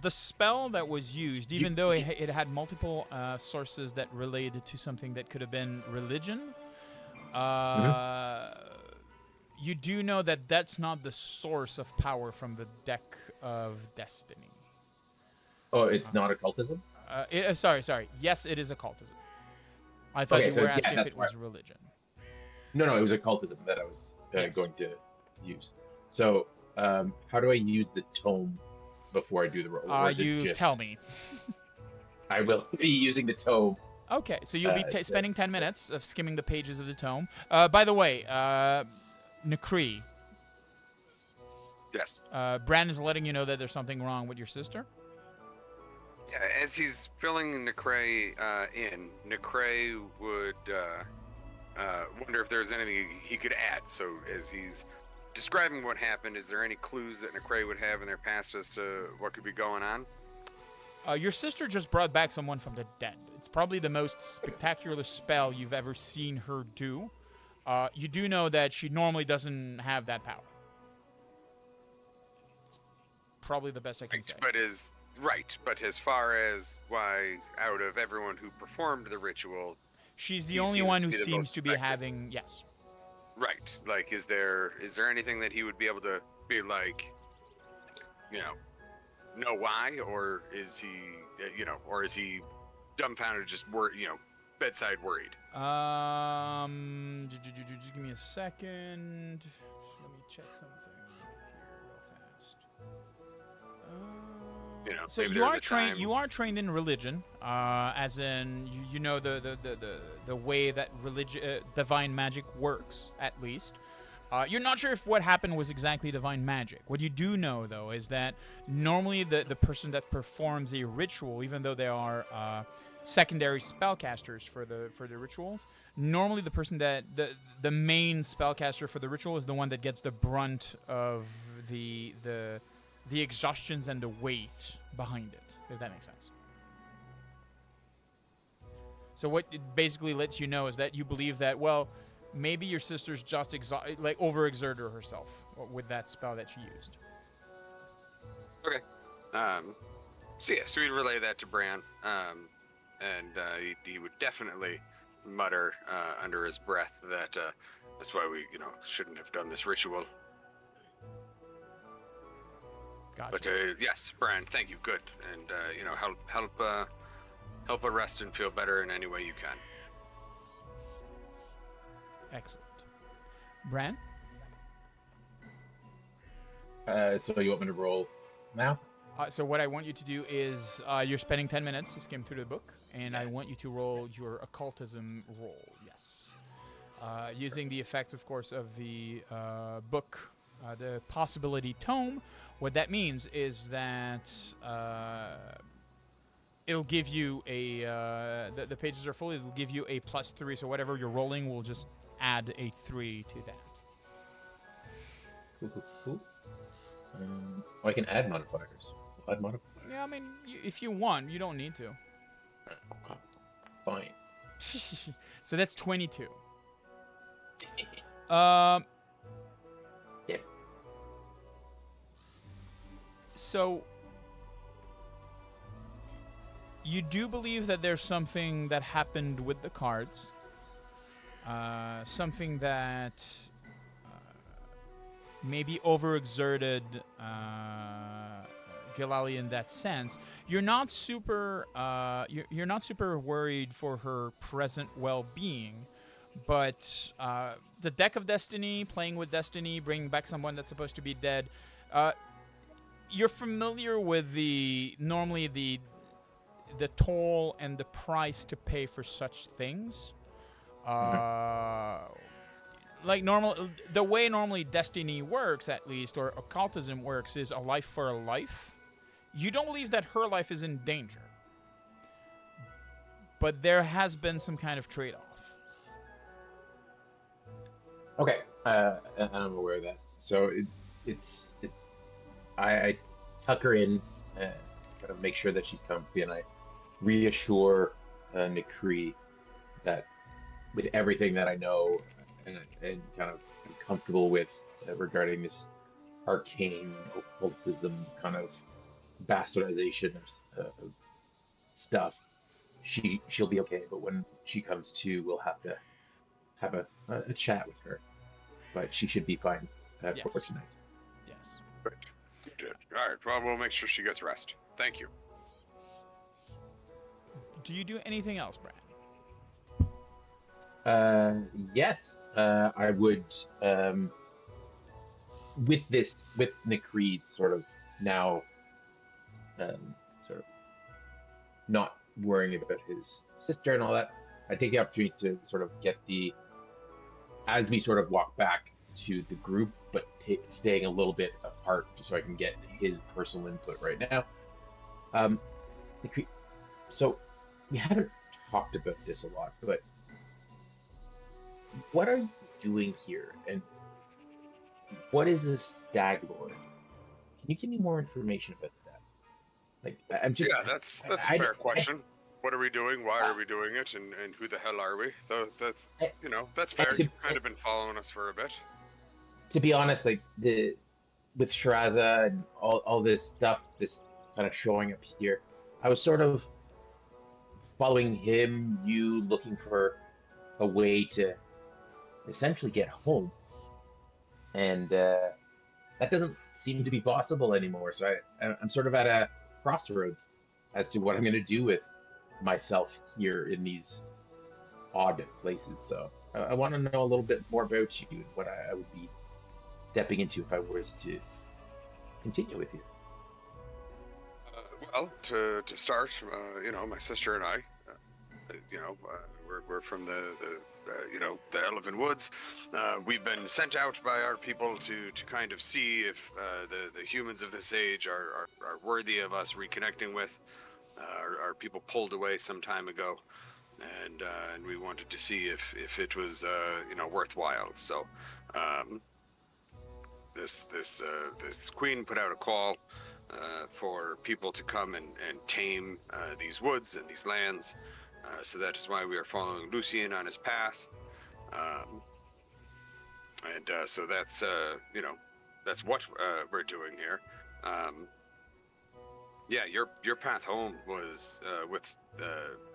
The spell that was used, even though it had multiple sources that related to something that could have been religion, you do know that that's not the source of power from the Deck of Destiny. Oh, it's not occultism? Sorry. Yes, it is occultism. I thought you were asking if it was religion. No, it was occultism that I was going to use. So, how do I use the tome before I do the roll? You tell me. I will be using the tome. Okay, so you'll be spending 10 minutes of skimming the pages of the tome. By the way, Nikri. Yes. Brandon's letting you know that there's something wrong with your sister. Yeah, as he's filling Nikre in, Nikre would wonder if there's anything he could add. So as he's describing what happened, is there any clues that Necray would have in their past as to what could be going on? Your sister just brought back someone from the dead. It's probably the most spectacular spell you've ever seen her do. You do know that she normally doesn't have that power. It's probably the best I can say. But as far as why, out of everyone who performed the ritual, she's the only one who seems to be having, yes. Right. Like, is there anything that he would be able to be like, know why, or is he dumbfounded, just bedside worried? Just give me a second. Let me check something here real fast. So you are trained in religion, as in you know the way that divine magic works, at least. You're not sure if what happened was exactly divine magic. What you do know, though, is that normally the person that performs a ritual, even though they are secondary spellcasters for the rituals, normally the person that the main spellcaster for the ritual is the one that gets the brunt of the exhaustions and the weight behind it, if that makes sense. So what it basically lets you know is that you believe that, well, maybe your sister's just overexerted herself with that spell that she used. Okay. So he'd relay that to Bran, and he would definitely mutter under his breath that that's why we, shouldn't have done this ritual. Gotcha. But yes, Bran, thank you. Good, and help her rest and feel better in any way you can. Excellent. Bran? So you want me to roll now? So what I want you to do is you're spending 10 minutes to skim through the book, and I want you to roll your occultism roll, yes. Using the effects, of course, of the book, the possibility tome. What that means is that it'll give you a... the pages are full, it'll give you a +3, so whatever you're rolling will just add a 3 to that. Cool. I can add modifiers. Add modifiers. Yeah, I mean, if you want, you don't need to. Fine. So that's 22. Yeah. So you do believe that there's something that happened with the cards. Something that maybe overexerted Gilali in that sense. You're not super you're not super worried for her present well-being, but the deck of destiny, playing with destiny, bringing back someone that's supposed to be dead. You're familiar with the toll and the price to pay for such things. Like the way normally destiny works, at least, or occultism works, is a life for a life. You don't believe that her life is in danger, but there has been some kind of trade-off. Okay, and I'm aware of that. So I tuck her in, kind of make sure that she's comfy, and I reassure Necray that with everything that I know and kind of am comfortable with regarding this arcane occultism kind of bastardization of stuff, she'll be okay. But when she comes to, we'll have to have a chat with her. But she should be fine for tonight. Yes. Great. Good. All right. Well, we'll make sure she gets rest. Thank you. Do you do anything else, Brad? Yes. I would. With Necray's sort of now, sort of not worrying about his sister and all that, I take the opportunity to sort of get as we sort of walk back to the group, but staying a little bit apart just so I can get his personal input right now. So we haven't talked about this a lot, but what are you doing here, and what is this Stag Lord? Can you give me more information about that? Like, I'm just, Yeah, that's a fair question. What are we doing? Why are we doing it? And who the hell are we? So that's I- that's and fair. to, You've kind of been following us for a bit. to be honest, like with Shiraza and all this stuff, this kind of showing up here, I was sort of following him, you looking for a way to essentially get home, and that doesn't seem to be possible anymore. So I'm sort of at a crossroads as to what I'm going to do with myself here in these odd places. So I want to know a little bit more about you and what I would be stepping into if I was to continue with you. Well, to start, my sister and I, we're from the Elven Woods. We've been sent out by our people to kind of see if the humans of this age are worthy of us reconnecting with. Our people pulled away some time ago, and we wanted to see if it was worthwhile. So this queen put out a call for people to come and tame these woods and these lands. So that is why we are following Lucien on his path. So that's what we're doing here. Your path home was with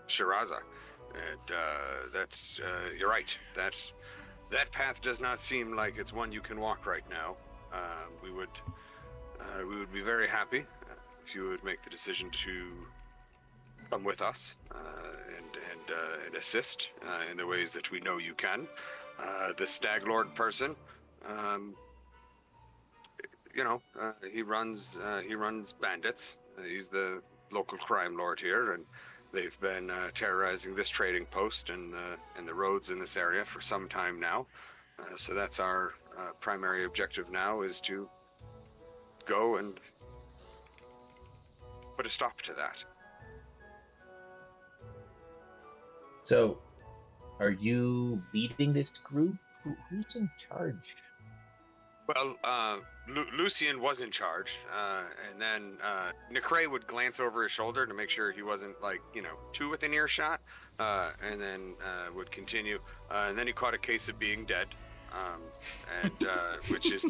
Shiraza, and that's you're right. That path does not seem like it's one you can walk right now. We would be very happy if you would make the decision to come with us and assist in the ways that we know you can. The Stag Lord person, he runs bandits. He's the local crime lord here, and they've been terrorizing this trading post and the roads in this area for some time now. So that's our primary objective now, is to go and put a stop to that. So, are you leading this group? Who's in charge? Well, Lucien was in charge, and then Nicray would glance over his shoulder to make sure he wasn't, too within earshot, and then would continue. And then he caught a case of being dead, which is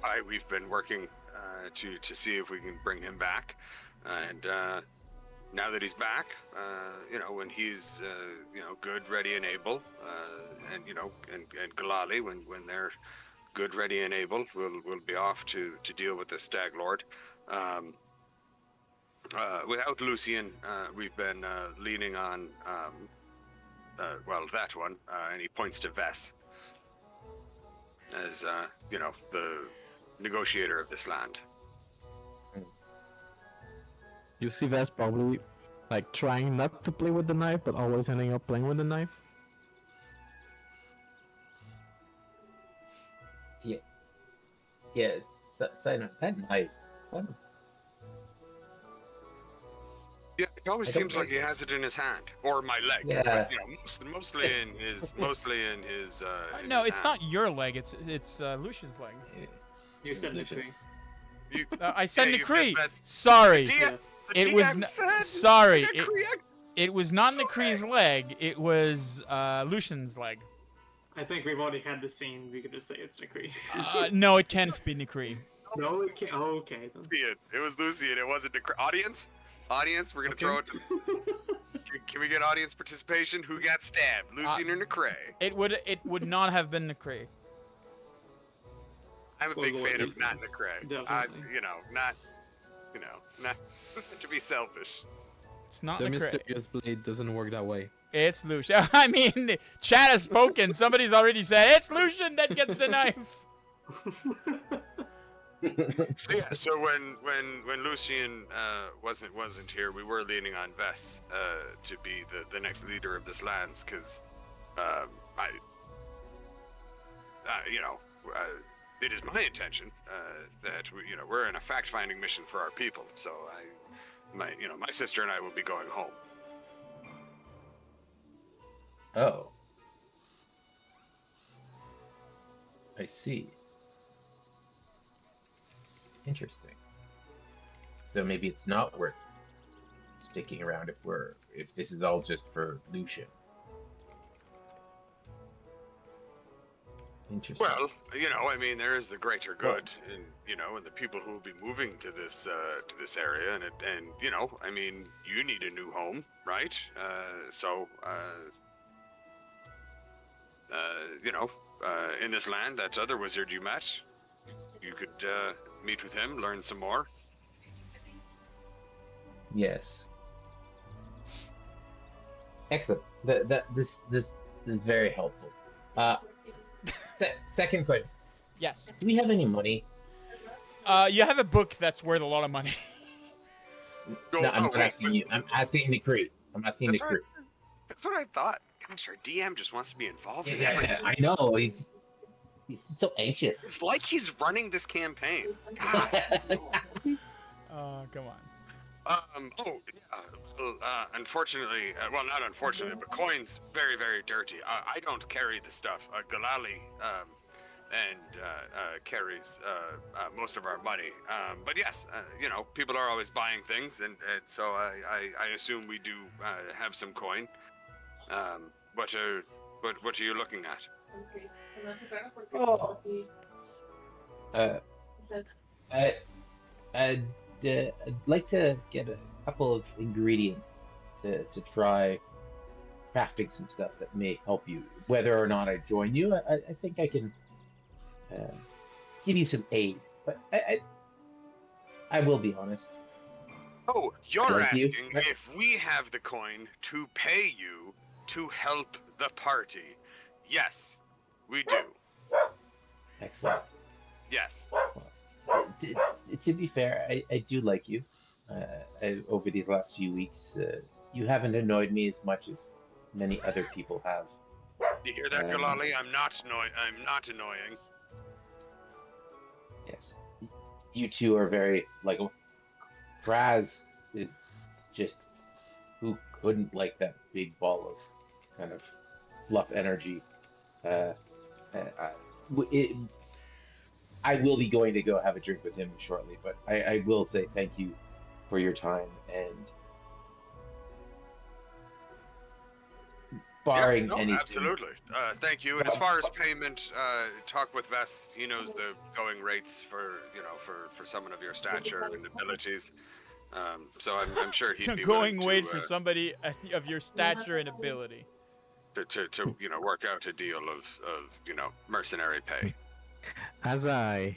why we've been working to see if we can bring him back. And now that he's back, when he's good, ready, and able, and Galali, when they're good, ready, and able, we'll be off to deal with the Stag Lord. Without Lucien, we've been leaning on that one, and he points to Vess as the negotiator of this land. You see Vess probably trying not to play with the knife, but always ending up playing with the knife. Yeah, that knife. Yeah, it always seems like he has it in his hand, or my leg. Yeah. But, mostly in his. No, his it's hand. not your leg. It's Lucian's leg. You said Lucian. Nicray. I said you Nicree. said Vess. Sorry, The it DM was said sorry. Nicree. It was not It's okay. Nicree's leg. It was Lucian's leg. I think we've already had the scene. We could just say it's Nicray. No, it can't be Nicree. No, it can't. Oh, okay. Then. Lucien. It was Lucien. It wasn't Nicree. Audience, we're gonna throw it. Can we get audience participation? Who got stabbed, Lucien or Nicree? It would not have been Nicree. I'm a Well, big Lord fan of makes not sense. Nicree. Definitely. Not to be selfish. It's not The Nicree. mysterious blade doesn't work that way. It's Lucian. I mean, chat has spoken. Somebody's already said it's Lucian that gets the knife. So when Lucien wasn't here, we were leaning on Vess to be the next leader of this lands, because it is my intention that we're in a fact-finding mission for our people. So my sister and I will be going home. Oh. I see. Interesting. So maybe it's not worth sticking around if this is all just for Lucien. Interesting. Well, I mean, there is the greater good, and and the people who will be moving to this area, and I mean, you need a new home, right? In this land, that other wizard you met, you could meet with him, learn some more. Yes. Excellent. This is very helpful. Second question. Yes. Do we have any money? You have a book that's worth a lot of money. No, I'm not asking you. I'm asking the crew. I'm asking the crew. That's what I thought. Gosh, our DM just wants to be involved in Yeah, everything. I know. He's so anxious. It's like he's running this campaign. God. Come on. Unfortunately, well, not unfortunately, but coin's very, very dirty. I don't carry the stuff. Galali carries most of our money. But yes, people are always buying things, and so I assume we do have some coin. What are you looking at? I'd like to get a couple of ingredients to try crafting some stuff that may help you. Whether or not I join you, I think I can give you some aid. But I will be honest. Oh, you're Like you? asking if we have the coin to pay you to help the party. Yes, we do. Excellent. Yes. To be fair, I do like you. Over these last few weeks, you haven't annoyed me as much as many other people have. You hear that, Galali? I'm not annoying. Yes. You two are very likable. Raz is just who couldn't like that big ball of kind of fluff energy. I will be going to go have a drink with him shortly, but I will say thank you for your time, and barring anything. Absolutely. Thank you. And as far as payment, talk with Vess. He knows the going rates for someone of your stature and abilities. So I'm sure he'd be Going willing wait to, for somebody of your stature and ability. to work out a deal of mercenary pay. As I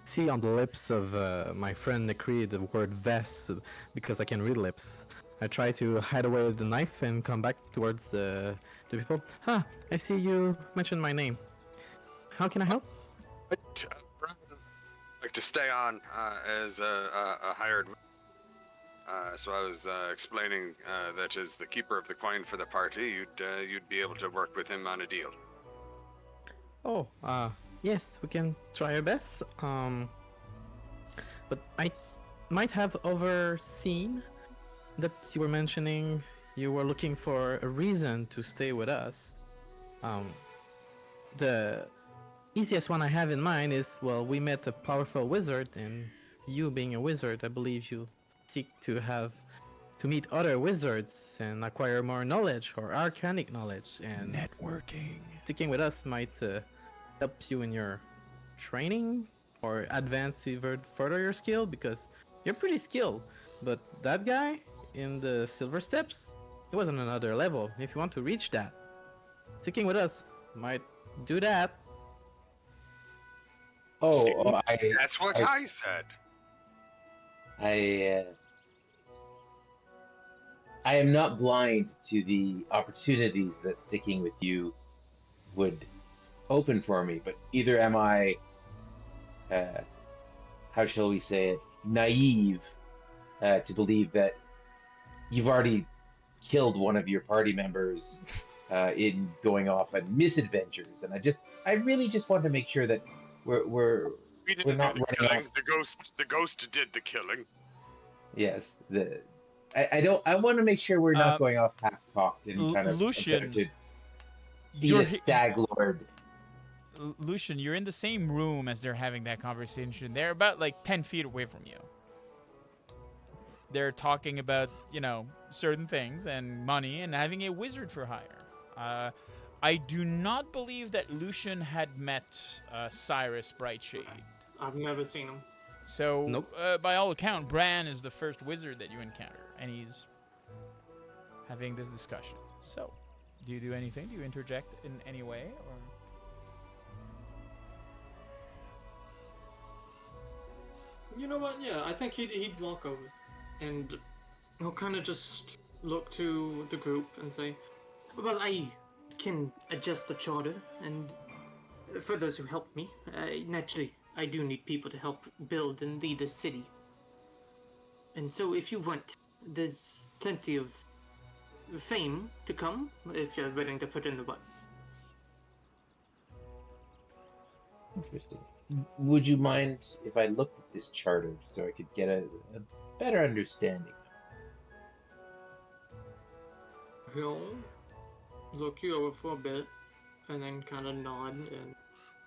see on the lips of my friend Nakri the word Vess, because I can read lips, I try to hide away the knife and come back towards the people. I see you mentioned my name. How can I help? I'd like to stay on as a hired. So I was explaining that as the keeper of the coin for the party, you'd be able to work with him on a deal. Oh, yes, we can try our best. But I might have overseen that you were mentioning you were looking for a reason to stay with us. The easiest one I have in mind is, well, we met a powerful wizard, and you being a wizard, I believe you seek to meet other wizards and acquire more knowledge or arcanic knowledge, and Networking. sticking with us might help you in your training or advance even further your skill, because you're pretty skilled, but that guy in the silver steps, he was on another level. If you want to reach that, sticking with us might do that. That's what I said. I am not blind to the opportunities that sticking with you would open for me, but either am I, how shall we say it, naive to believe that you've already killed one of your party members in going off on misadventures, and I really just want to make sure that we're not do the running killing. off. The ghost did the killing. Yes, I want to make sure we're not going off half cocked and kind of Lucien, to see a Stag Lord Lucian, you're in the same room as they're having that conversation. They're about like 10 feet away from you. They're talking about, certain things and money and having a wizard for hire. I do not believe that Lucian had met Cyrus Brightshade. I've never seen him. So, Nope. By all account, Bran is the first wizard that you encounter, and he's having this discussion. So, do you do anything? Do you interject in any way, or? You know what? Yeah, I think he'd walk over, and he'll kind of just look to the group and say, "Well, I can adjust the charter, and for those who help me, naturally, I do need people to help build and lead a city. And so, if you want, there's plenty of fame to come if you're willing to put in the work." Interesting. Would you mind if I looked at this charter so I could get a better understanding? He'll look you over for a bit, and then kind of nod and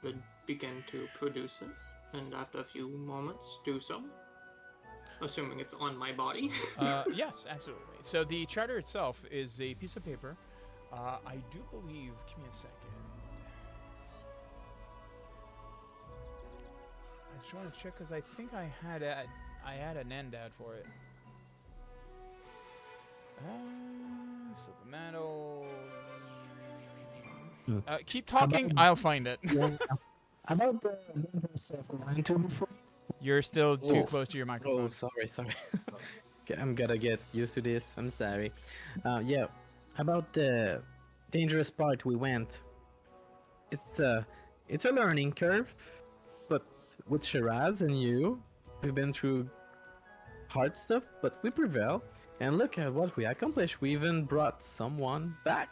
would begin to produce it. And after a few moments, do so. Assuming it's on my body. Yes, absolutely. So the charter itself is a piece of paper. I do believe. Give me a second. I just want to check because I think I had an end out for it. Supplemental. Keep talking. I'll find it. About the stuff we went to before. You're still too close to your microphone. Oh, sorry. Okay, I'm gonna get used to this. I'm sorry. Yeah, about the dangerous part we went. It's a learning curve, but with Shiraz and you, we've been through hard stuff, but we prevail. And look at what we accomplished. We even brought someone back.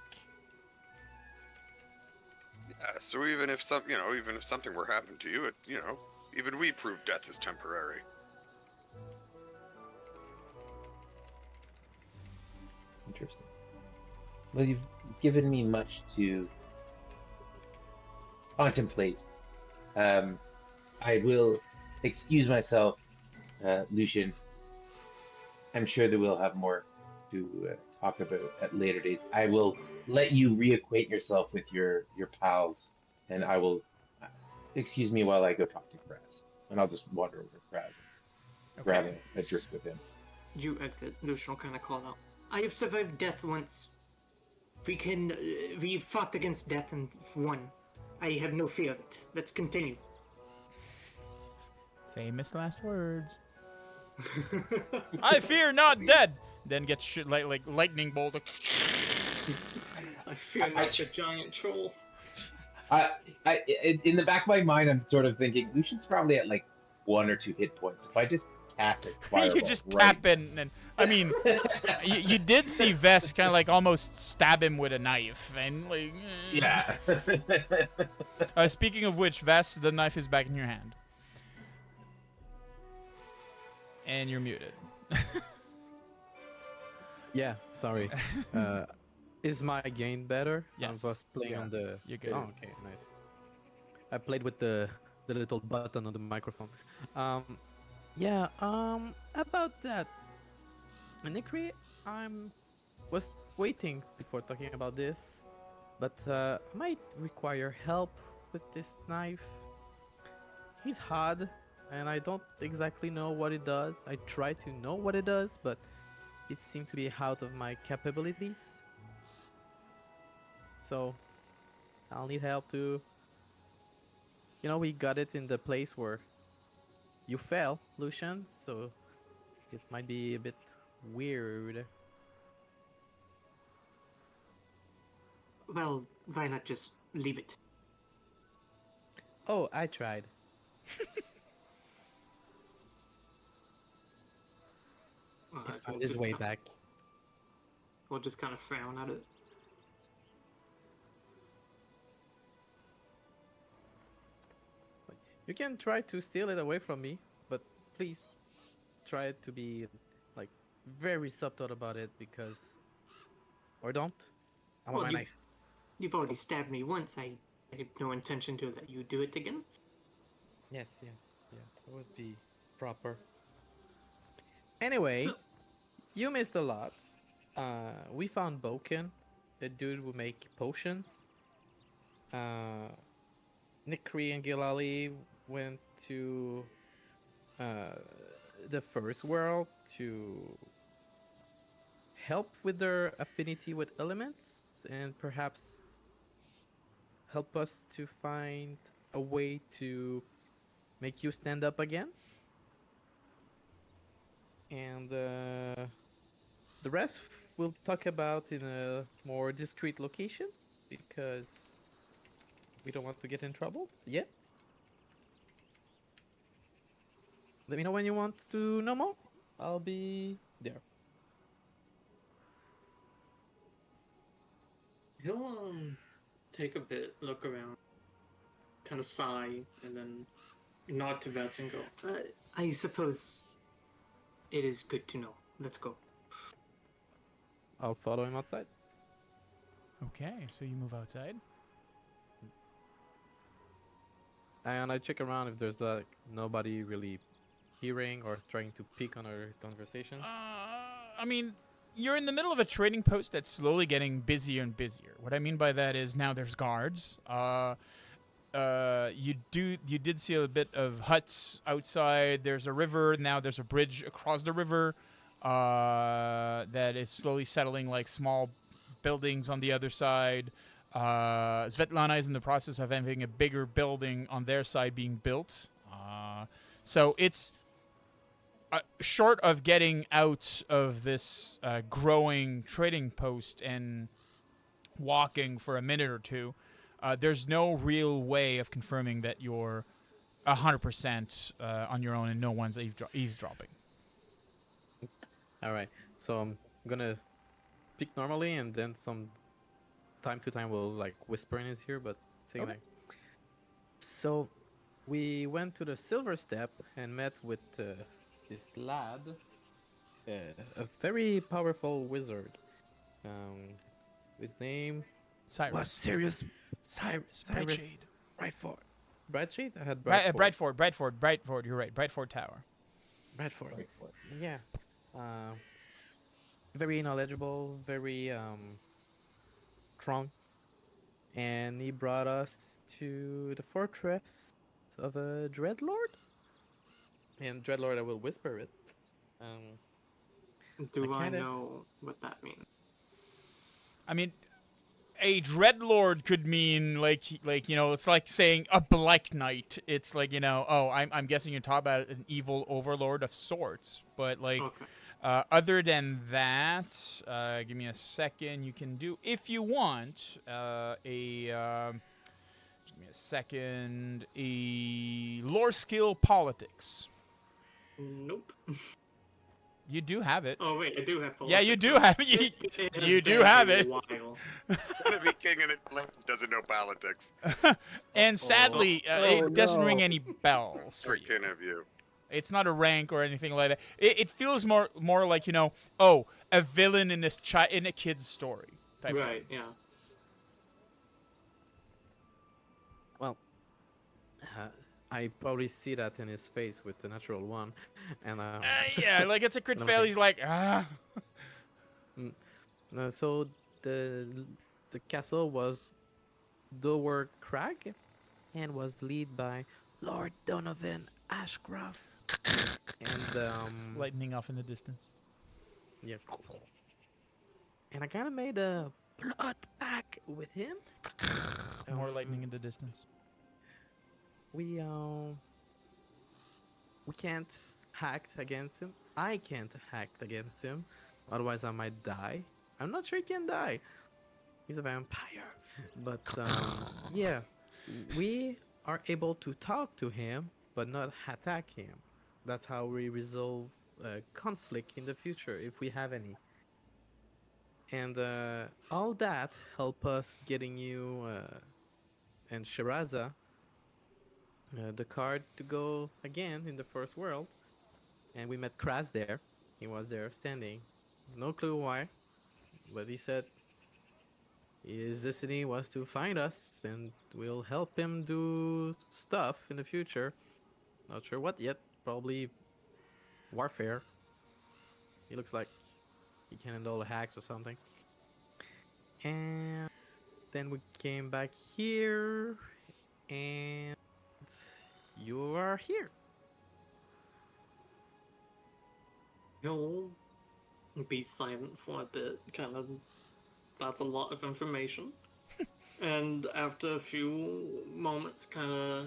Yeah, so even if something were happening to you, even we prove death is temporary. Interesting. Well, you've given me much to contemplate. I will excuse myself, Lucien. I'm sure that we'll have more to talk about at later dates. I will let you reacquaint yourself with your pals, and I will excuse me while I go talk to Kraz, and I'll just wander over to Kraz, grab a drink with him. You exit. Lucian will kind of call out, "I have survived death once. We fought against death and won. I have no fear of it. Let's continue." Famous last words. I fear not dead. Then gets shit like lightning bolt. I fear not the giant troll. In the back of my mind, I'm sort of thinking Lucian's probably at like 1 or 2 hit points. If I just cast it, You just tap in, and I mean, you did see Vess kind of like almost stab him with a knife, and like. Yeah. Speaking of which, Vess, the knife is back in your hand, and you're muted. Yeah, sorry. Is my gain better? Yes. I was playing on the. You're good. Oh, okay, nice. I played with the little button on the microphone. Yeah. About that, Nikri, was waiting before talking about this, but might require help with this knife. He's hard, and I don't exactly know what it does. I try to know what it does, but it seemed to be out of my capabilities. So I'll need help to. We got it in the place where you fell, Lucien, so it might be a bit weird. Well, why not just leave it? Oh, I tried. Alright, Found his way back. We'll just kind of frown at it. You can try to steal it away from me, but please try to be like very subtle about it, because or don't. I want my knife. You've already stabbed me once. I I have no intention to let you do it again. Yes, that would be proper. Anyway, you missed a lot. We found Boken, a dude who make potions. Nikri and Gilali went to the first world to help with their affinity with elements and perhaps help us to find a way to make you stand up again. And the rest we'll talk about in a more discreet location because we don't want to get in trouble yet. Let me know when you want to know more. I'll be there. He'll take a bit, look around, kind of sigh, and then nod to Vess and go, I suppose it is good to know. Let's go. I'll follow him outside. Okay, so you move outside. And I check around if there's like nobody really hearing or trying to peek on our conversation. I mean, you're in the middle of a trading post that's slowly getting busier and busier. What I mean by that is now there's guards. You did see a bit of huts outside. There's a river. Now there's a bridge across the river that is slowly settling like small buildings on the other side. Svetlana is in the process of having a bigger building on their side being built. So it's short of getting out of this growing trading post and walking for a minute or two. There's no real way of confirming that you're 100% on your own and no one's eavesdropping. All right, so I'm gonna speak normally, and then some time to time we'll like whisper in his ear, but say Okay. like. So, we went to the Silver Step and met with this lad, a very powerful wizard. His name Cyrus. was Cyrus. Cyrus. Cyrus. Bradford. Bradshade? I had Bradford. Bradford. You're right. Bradford Tower. Bradford. Yeah. Very knowledgeable, very strong. And he brought us to the fortress of a Dreadlord. And Dreadlord, I will whisper it. Do I kinda- know what that means? I mean, a dreadlord could mean like it's like saying a black knight. It's like I'm guessing you're talking about an evil overlord of sorts. But like, Okay. other than that, give me a second. You can do if you want give me a second. A lore skill politics. Nope. You do have it. Oh wait, I do have. Yeah, you politics. do have it. You do have it. While. Gonna be king and it doesn't know politics. And sadly, it doesn't ring any bells for you. King of you. It's not a rank or anything like that. It feels more like a villain in a kid's story type Right. thing. Yeah. Well, I probably see that in his face with the natural one, and Yeah, like it's a crit fail. He's like, So the castle was Dower Crag, and was led by Lord Donovan Ashcroft. And lightning off in the distance. yeah, and I kind of made a blood pact with him. More lightning in the distance. We can't hack against him. I can't hack against him, otherwise I might die. I'm not sure he can die. He's a vampire, but yeah, we are able to talk to him, but not attack him. That's how we resolve conflict in the future, if we have any. And all that help us getting you and Shiraza the card to go again in the first world. And we met Kraz there. He was there standing. No clue why, but he said his destiny was to find us, and we'll help him do stuff in the future. Not sure what yet. Probably warfare. He looks like he can handle hacks or something. And then we came back here, and you are here. He'll be silent for a bit, kind of. That's a lot of information. And after a few moments, kind of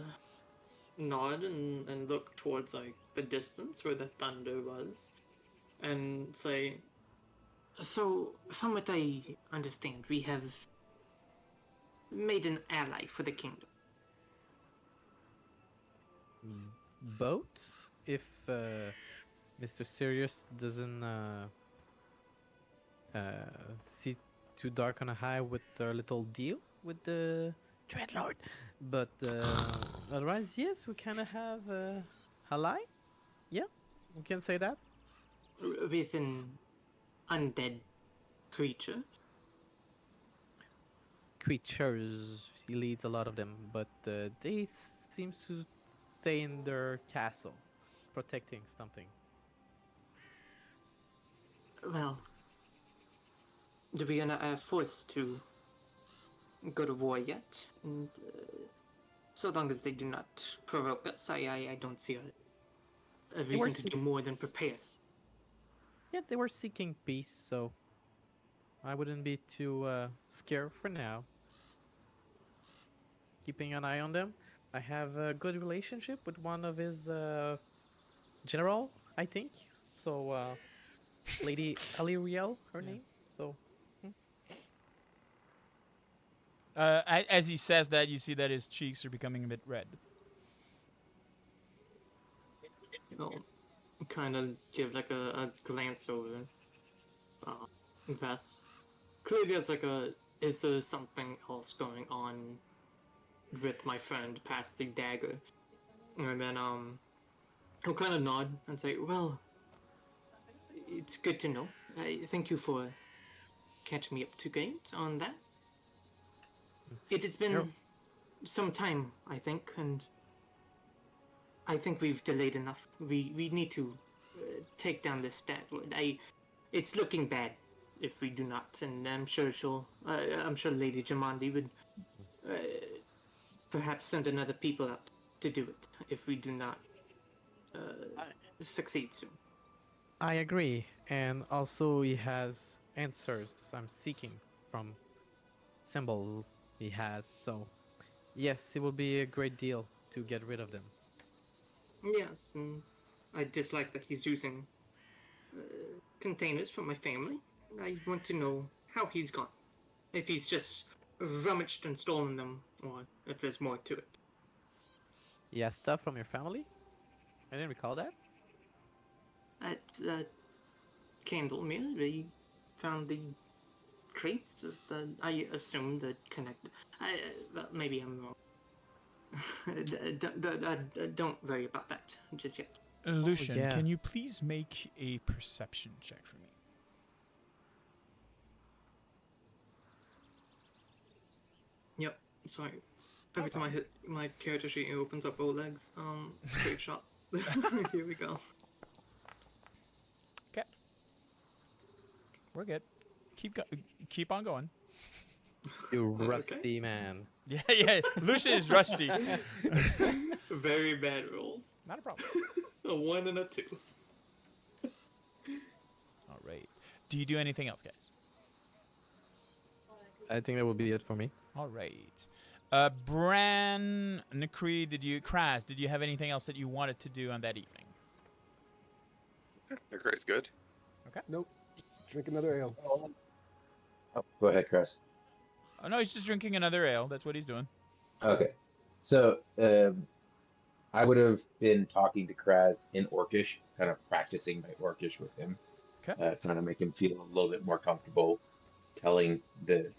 nod and look towards like the distance where the thunder was, and say, "So, from what I understand, we have made an ally for the kingdom." Boat? If Mr. Sirius doesn't see too dark on a high with our little deal with the Dread Lord. But otherwise, yes, we kind of have a ally. Yeah, we can say that. With an undead creature. Creatures, he leads a lot of them, but they seem to stay in their castle, protecting something. Well, we are not forced to go to war yet, and so long as they do not provoke us, I don't see a reason to do more than prepare. Yeah, they were seeking peace, so I wouldn't be too scared for now. Keeping an eye on them. I have a good relationship with one of his general, I think. So, Lady Aliriel, her name. So, As he says that, you see that his cheeks are becoming a bit red. I'll kind of give like a glance over Vess. Clearly, it's like is there something else going on with my friend past the dagger? And then he'll kind of nod and say, "Well, it's good to know. Thank you for catching me up to date on that. It has been some time, I think, and I think we've delayed enough. We need to take down this Stag Lord. It's looking bad if we do not, and I'm sure Lady Jamandi would perhaps send another people out to do it if we do not succeed soon." I agree, and also he has answers I'm seeking from symbol he has. So, yes, it will be a great deal to get rid of them. Yes, and I dislike that he's using containers from my family. I want to know how he's gone. If he's just rummaged and stolen them, or if there's more to it. Yeah, stuff from your family? I didn't recall that. At Candlemere, they found the crates of I assume the connected. Well, maybe I'm wrong. Don't worry about that just yet. Lucien, yeah. can you please make a perception check for me? Yep. Sorry. Every time I hit my character sheet, it opens up bow legs. Great shot. Here we go. Okay. We're good. Keep on going. You rusty man. Yeah. Lucien is rusty. Very bad rolls. Not a problem. A 1 and a 2. All right. Do you do anything else, guys? I think that would be it for me. All right. Bran, Nakri, Kraz, did you have anything else that you wanted to do on that evening? Grace, good. Nope. Drink another ale. Oh, go ahead, Chris. Oh, no, he's just drinking another ale. That's what he's doing. Okay. So I would have been talking to Kraz in Orcish, kind of practicing my Orcish with him. Okay. Trying to make him feel a little bit more comfortable telling the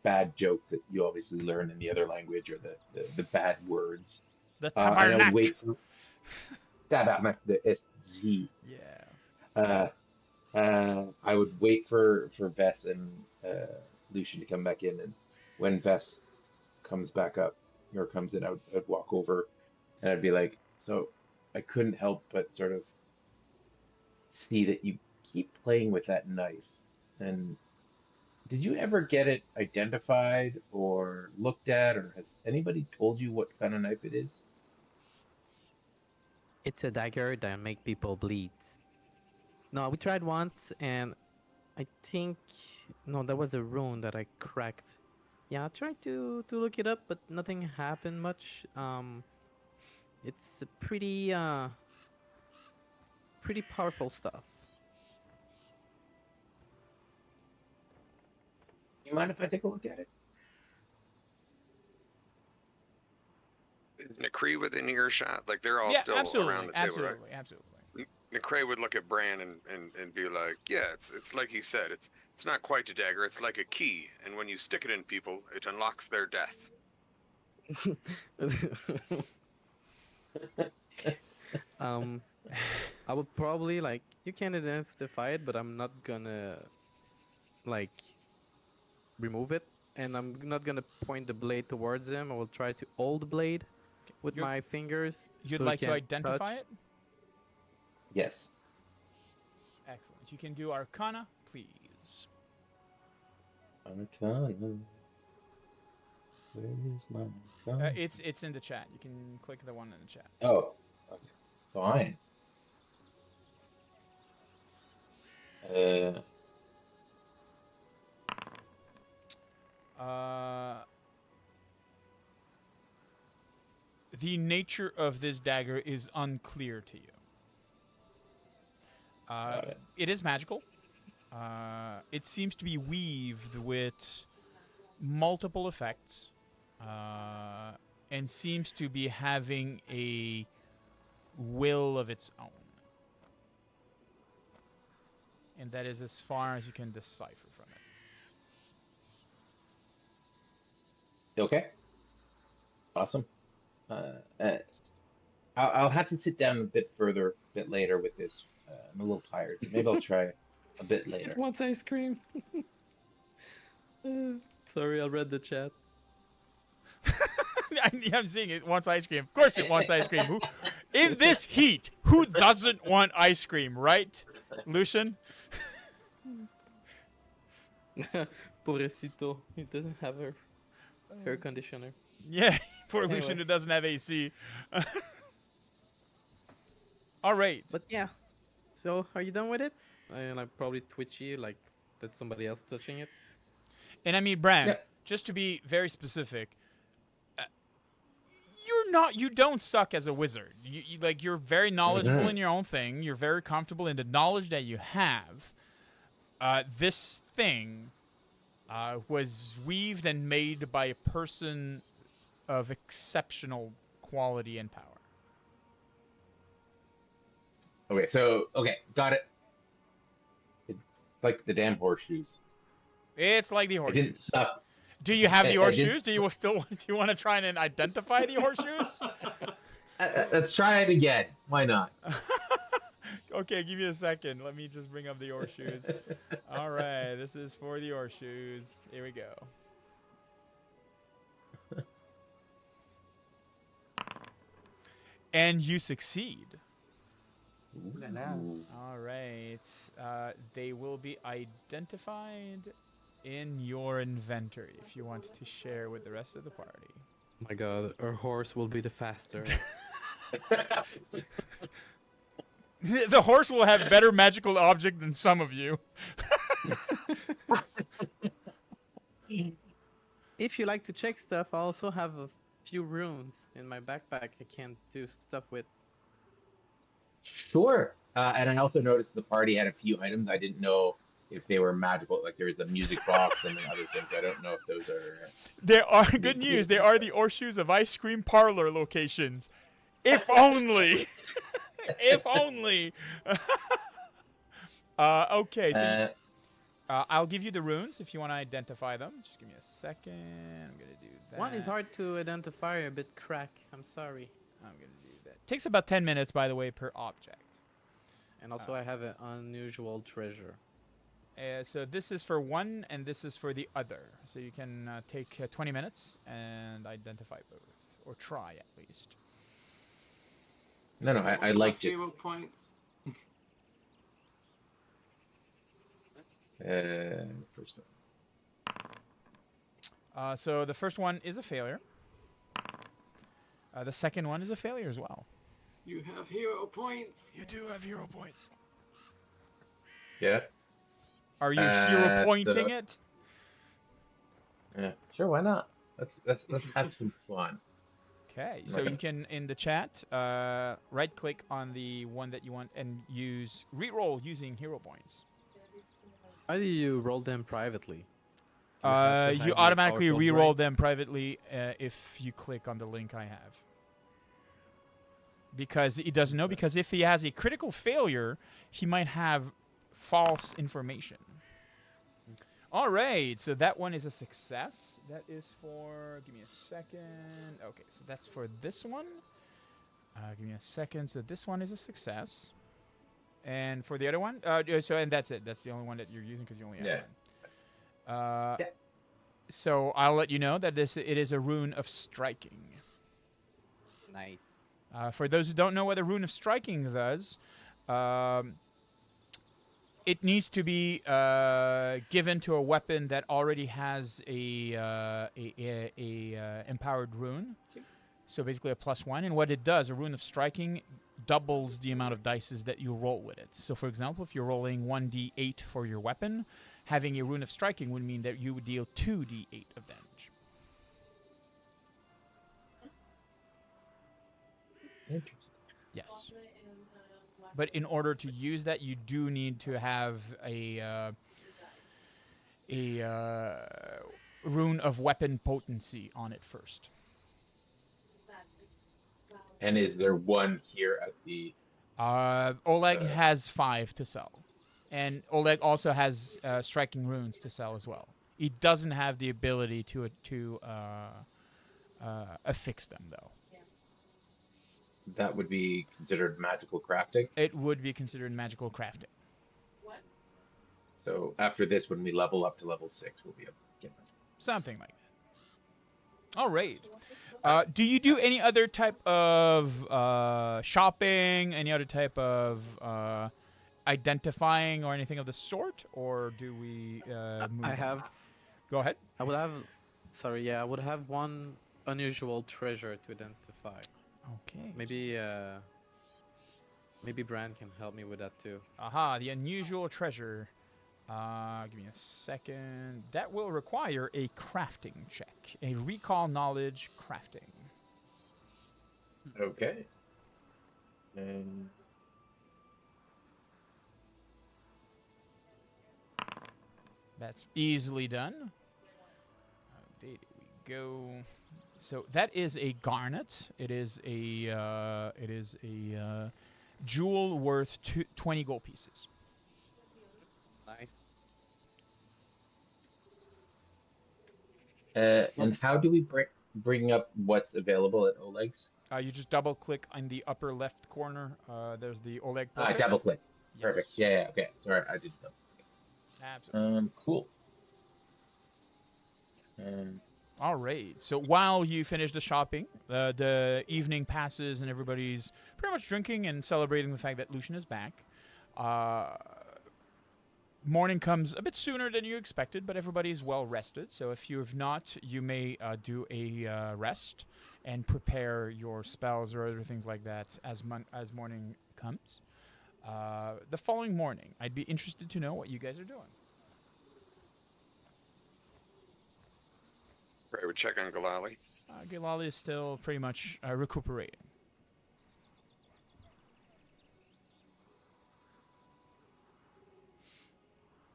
bad joke that you obviously learn in the other language, or the bad words. The And I would tabarnak. wait for the SZ. Yeah. I would wait for Vess and Lucian to come back in, and when Vess comes back up or comes in, I'd walk over and I'd be like, so I couldn't help but sort of see that you keep playing with that knife. And did you ever get it identified or looked at, or has anybody told you what kind of knife it is? It's a dagger that make people bleed. No, we tried once, and I think no, that was a rune that I cracked. Yeah, I tried to look it up, but nothing happened much. It's a pretty powerful stuff. You mind if I take a look at it? Is Necree within earshot? Like they're all Yeah, still absolutely, around the table, absolutely, right? absolutely. Necree would look at Bran and be like, yeah, it's like he said, it's not quite a dagger, it's like a key, and when you stick it in people, it unlocks their death. I would probably like you can identify it, but I'm not gonna like remove it, and I'm not gonna point the blade towards him. I will try to hold the blade with You're- my fingers. You'd so like he to can't identify touch. it? Yes. Excellent. You can do Arcana, please. Arcana. Where is my Arcana? It's in the chat. You can click the one in the chat. Oh, okay. Fine. The nature of this dagger is unclear to you. Got it. It is magical. It seems to be weaved with multiple effects, and seems to be having a will of its own. And that is as far as you can decipher from it. Okay. Awesome. I'll have to sit down a bit later with this. I'm a little tired, so maybe I'll try a bit later. It wants ice cream. Sorry, I read the chat. I'm seeing it wants ice cream. Of course it wants ice cream. In this heat, who doesn't want ice cream, right, Lucien? Pobrecito, he doesn't have her air conditioner. Yeah, poor Anyway. Lucien who doesn't have AC. All right. But yeah, so are you done with it? And I'm probably twitchy, like that somebody else touching it. And I mean, Bran, Yeah. just to be very specific, you don't suck as a wizard. You're very knowledgeable in your own thing. You're very comfortable in the knowledge that you have. This thing was weaved and made by a person of exceptional quality and power. Okay, got it. It's like the damn horseshoes. It's like the I horseshoes. didn't suck. Do you have the I did- horseshoes? Do you want to try and identify the horseshoes? Let's try it again. Why not? Okay, give me a second. Let me just bring up the horseshoes. All right, this is for the horseshoes. Here we go. And you succeed. Ooh. All right. They will be identified in your inventory if you want to share with the rest of the party. Oh my god, our horse will be the faster. The horse will have better magical object than some of you. If you like to check stuff, I also have a few runes in my backpack I can do stuff with. Sure. And I also noticed the party had a few items. I didn't know if they were magical. Like there's the music box and the other things. I don't know if those are. There are good news. There are the horseshoes of ice cream parlor locations. If only. If only. Okay. So I'll give you the runes if you want to identify them. Just give me a second. I'm gonna do that. One is hard to identify, a bit crack. I'm sorry. I'm gonna do that. Takes about 10 minutes, by the way, per object. And also, I have an unusual treasure. So this is for one, and this is for the other. So you can take 20 minutes and identify both, or try at least. No, I What's liked enough it. hero points? First one. So the first one is a failure. The second one is a failure as well. You have hero points. You do have hero points. Yeah. Are you hero pointing So- it? Yeah. Sure. Why not? Let's have some fun. Okay, I'm so not you gonna- can, in the chat, right-click on the one that you want and use re-roll using hero points. How do you roll them privately? Do you have to You have your automatically powerful re-roll brain? them privately if you click on the link I have. Because he doesn't know, because if he has a critical failure, he might have false information. All right, so that one is a success. That is for, give me a second. Okay, so that's for this one. Give me a second. So this one is a success. And for the other one, and that's it. That's the only one that you're using because you only have Yeah. one. Yeah. So I'll let you know that it is a rune of striking. Nice. For those who don't know what a rune of striking does, it needs to be given to a weapon that already has a empowered rune. So basically a +1. And what it does, a rune of striking doubles the amount of dices that you roll with it. So for example, if you're rolling 1d8 for your weapon, having a rune of striking would mean that you would deal 2d8 of damage. Interesting. Yes. But in order to use that, you do need to have a rune of weapon potency on it first. And is there one here at the? Oleg has 5 to sell, and Oleg also has striking runes to sell as well. He doesn't have the ability to affix them though. That would be considered magical crafting. It would be considered magical crafting. So after this, when we level up to level 6, we'll be able to get that. Something like that. All right. Do you do any other type of shopping, any other type of identifying or anything of the sort? Or do we move I on? have. Go ahead. I would have. Sorry, yeah, I would have one unusual treasure to identify. Okay. Maybe Bran can help me with that too. Aha, the unusual treasure. Give me a second. That will require a crafting check. A recall knowledge crafting. Okay. And That's easily done. There we go. So that is a garnet. It is a jewel worth 20 gold pieces. Nice. and how do we bring up what's available at Oleg's? You just double click on the upper left corner. There's the Oleg portrait. Double click. Perfect. Yes. Yeah. Okay. Sorry, I didn't know. Absolutely. Cool. All right. So while you finish the shopping, the evening passes and everybody's pretty much drinking and celebrating the fact that Lucien is back. Morning comes a bit sooner than you expected, but everybody's well rested. So if you have not, you may do a rest and prepare your spells or other things like that as morning comes. The following morning, I'd be interested to know what you guys are doing. Right, we check on Galali. Galali is still pretty much recuperating.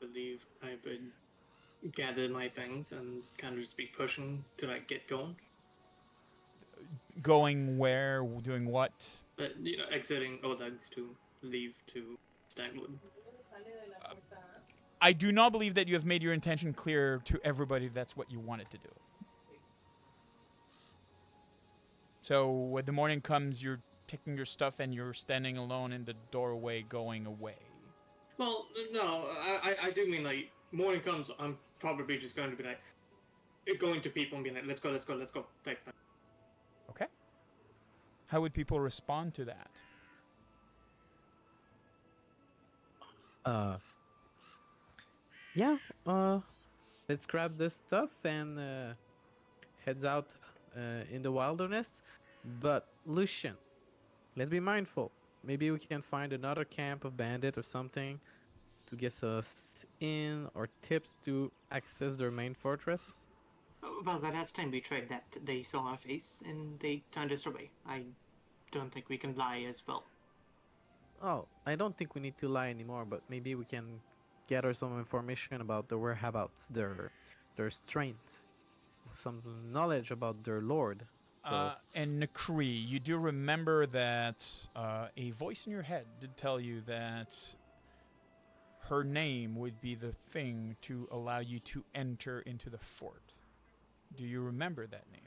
I believe I would gather my things and kind of just be pushing to like get going. Going where? Doing what? But exiting Oleg's to leave to Stag Lord. I do not believe that you have made your intention clear to everybody that's what you wanted to do. So when the morning comes, you're taking your stuff and you're standing alone in the doorway going away. Well, no, I do mean like morning comes. I'm probably just going to be like going to people and being like, let's go type thing. Okay. How would people respond to that? Yeah. Let's grab this stuff and heads out in the wilderness. But Lucian, let's be mindful. Maybe we can find another camp of bandit or something to get us in or tips to access their main fortress. Well, the last time we tried that, they saw our face and they turned us away. I don't think we can lie as well. Oh, I don't think we need to lie anymore, but maybe we can gather some information about the whereabouts, their strengths, some knowledge about their lord. So And Nakri, you do remember that a voice in your head did tell you that her name would be the thing to allow you to enter into the fort. Do you remember that name?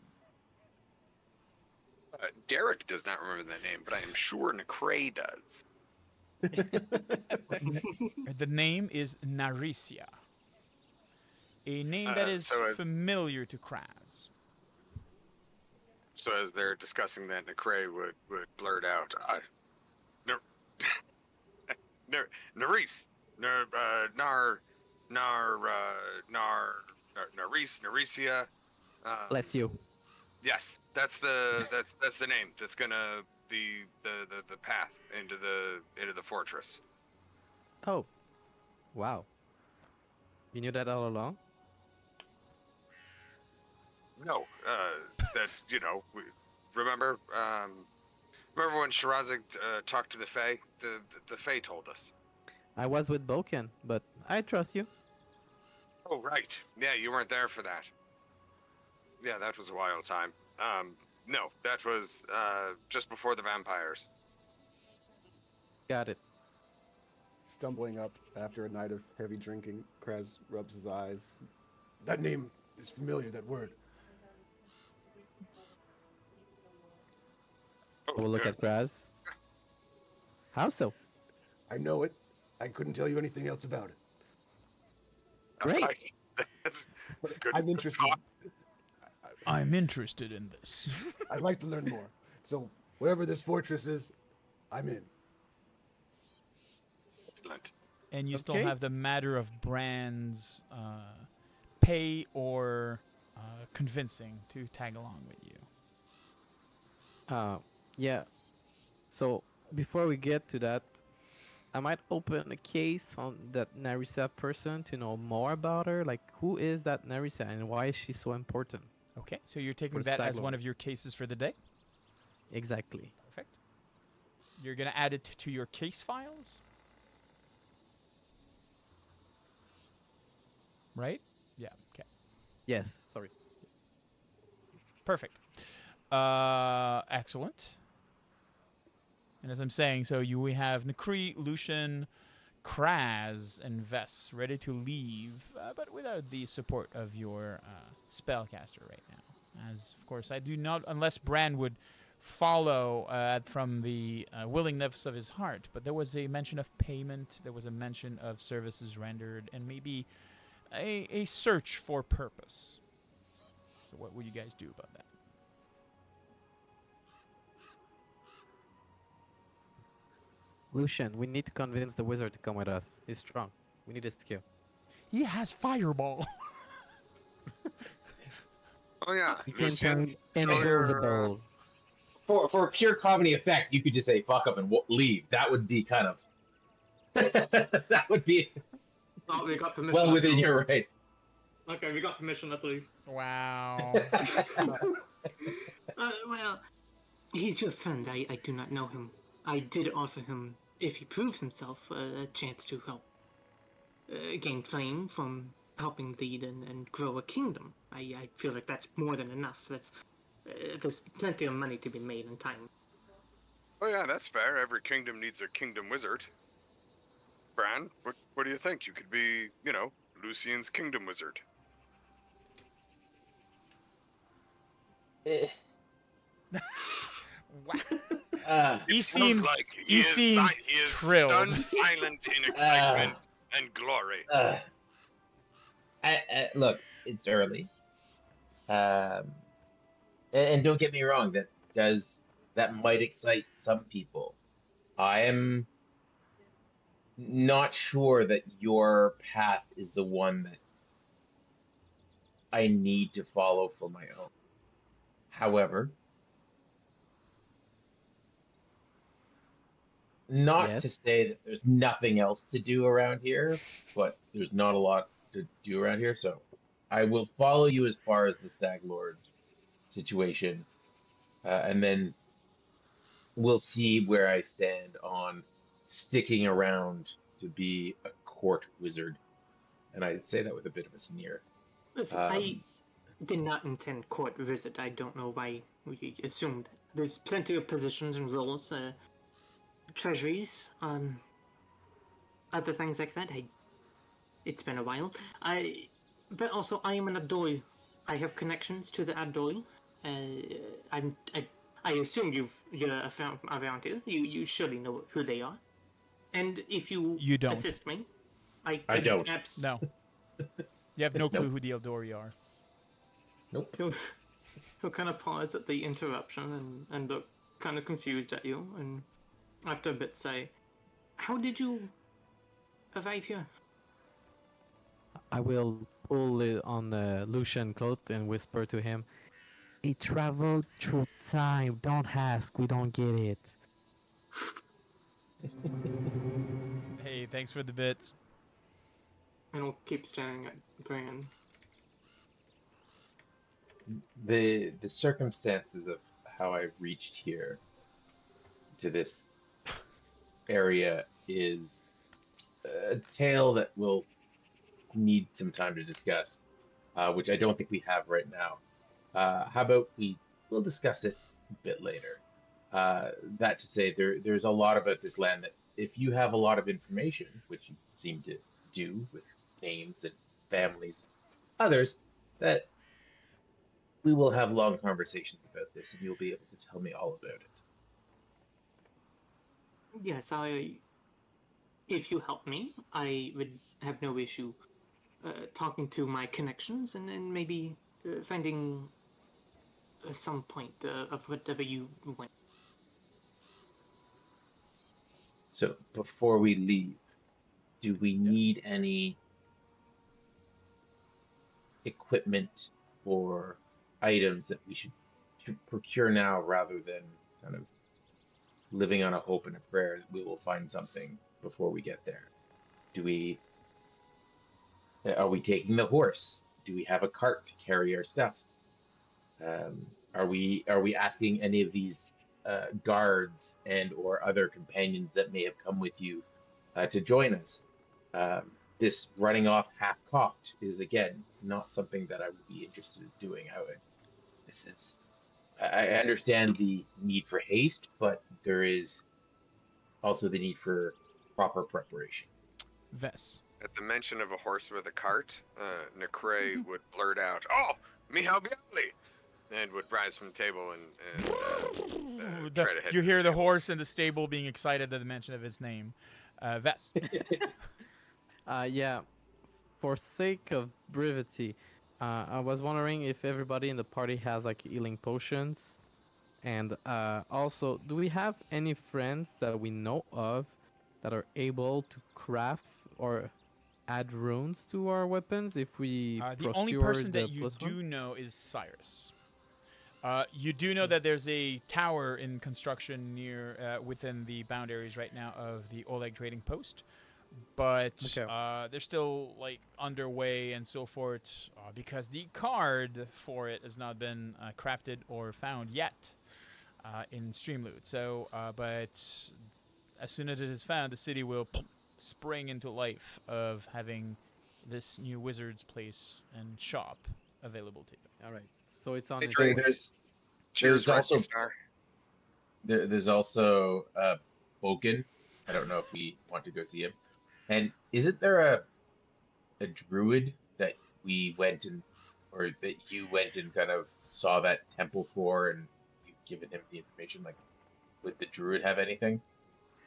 Derek does not remember that name, but I am sure Necray does. The name is Narisia. A name that is so familiar to Kraz. So as they're discussing that, Necray would blurt out, Naris, Naris, Narisia. bless you. Yes, that's the name. That's gonna be the path into the fortress. Oh, wow. You knew that all along? No, that remember when Shirazig talked to the Fae? The Fae told us. I was with Boken, but I trust you. Oh right, yeah, you weren't there for that. Yeah, that was a wild time. No, that was just before the vampires. Got it. Stumbling up after a night of heavy drinking, Kraz rubs his eyes. That name is familiar, that word. We'll look at Kraz. How so? I know it. I couldn't tell you anything else about it. Great. Right. That's good. I'm interested. I'm interested in this. I'd like to learn more. So, wherever this fortress is, I'm in. Excellent. And you still Okay. have the matter of Brand's pay or convincing to tag along with you. Yeah. So before we get to that, I might open a case on that Narisa person to know more about her. Like, who is that Narisa and why is she so important? Okay, so you're taking For that Stag as one Lord. of your cases for the day. Exactly. Perfect. You're going to add it to your case files? Right? Yeah, okay. Yes. Sorry. Perfect. Excellent. And as I'm saying, so we have Nakri, Lucien, Kraz, and Vess ready to leave, but without the support of your spellcaster right now. As, of course, I do not, unless Brand would follow from the willingness of his heart. But there was a mention of payment, there was a mention of services rendered, and maybe a search for purpose. So what would you guys do about that? Lucien, we need to convince the wizard to come with us. He's strong. We need his skill. He has fireball. Oh yeah, He can Lucien, turn show your, invisible. For pure comedy effect, you could just say "fuck up" and leave. That would be kind of that would be Oh, we got permission. well let's within go. your right. Okay, we got permission. Let's leave. Wow. Well, he's your friend. I do not know him. I did offer him, if he proves himself, a chance to help gain fame from helping lead and grow a kingdom. I feel like that's more than enough. There's plenty of money to be made in time. Oh yeah, that's fair. Every kingdom needs a kingdom wizard. Bran, what do you think? You could be, Lucien's kingdom wizard. Eh, Wow. He It sounds seems like he seems he is thrilled. stunned silent in excitement and glory. Look, it's early. Um, and don't get me wrong, that might excite some people. I am not sure that your path is the one that I need to follow for my own. However, not Yes. to say that there's nothing else to do around here, but there's not a lot to do around here, so I will follow you as far as the Stag Lord situation, and then we'll see where I stand on sticking around to be a court wizard. And I say that with a bit of a sneer. Listen, I did not intend court visit. I don't know why we assumed. There's plenty of positions and roles, treasuries, other things like that. It's been a while. But also I am an Adoi. I have connections to the Adoi. I assume you're around here. You surely know who they are. And if you don't. assist me, I don't. No. You have no clue Nope. who the Eldori are. Nope. He'll kind of pause at the interruption and look kind of confused at you, and after a bit say, "How did you arrive here?" I will pull it on the Lucien coat and whisper to him, "It traveled through time. Don't ask. We don't get it." Hey, thanks for the bits. And he'll keep staring at Bran. The circumstances of how I reached here to this area is a tale that will need some time to discuss, which I don't think we have right now. How about we'll discuss it a bit later. That to say, there's a lot about this land that if you have a lot of information, which you seem to do with names and families, others, that we will have long conversations about this, and you'll be able to tell me all about it. Yes, if you help me, I would have no issue talking to my connections and then maybe finding some point of whatever you want. So before we leave, do we need any equipment or items that we should procure now rather than kind of living on a hope and a prayer that we will find something before we get there? Are we taking the horse? Do we have a cart to carry our stuff? Are we asking any of these guards and or other companions that may have come with you to join us? This running off half-cocked is again not something that I would be interested in doing. I understand the need for haste, but there is also the need for proper preparation. Vess. At the mention of a horse with a cart, Necre would blurt out, "Oh, Mihal Bialy!" and would rise from the table and try to head You to hear the stables. horse in the stable being excited at the mention of his name. Vess. Yeah, for sake of brevity, I was wondering if everybody in the party has like healing potions, and also, do we have any friends that we know of that are able to craft or add runes to our weapons if we The only procure person the that you plus one? do know is Cyrus. You do know that there's a tower in construction near within the boundaries right now of the Oleg trading post, but they're still like underway and so forth because the card for it has not been crafted or found yet in Streamloot. So, but as soon as it is found, the city will spring into life of having this new wizard's place and shop available to you. All right, so it's on. Hey, its Drake. way. Cheers, also Rising Star. there's also Boken. I don't know if we want to go see him. And isn't there a druid that we went and or that you went and kind of saw that temple for, and you've given him the information? Like, would the druid have anything,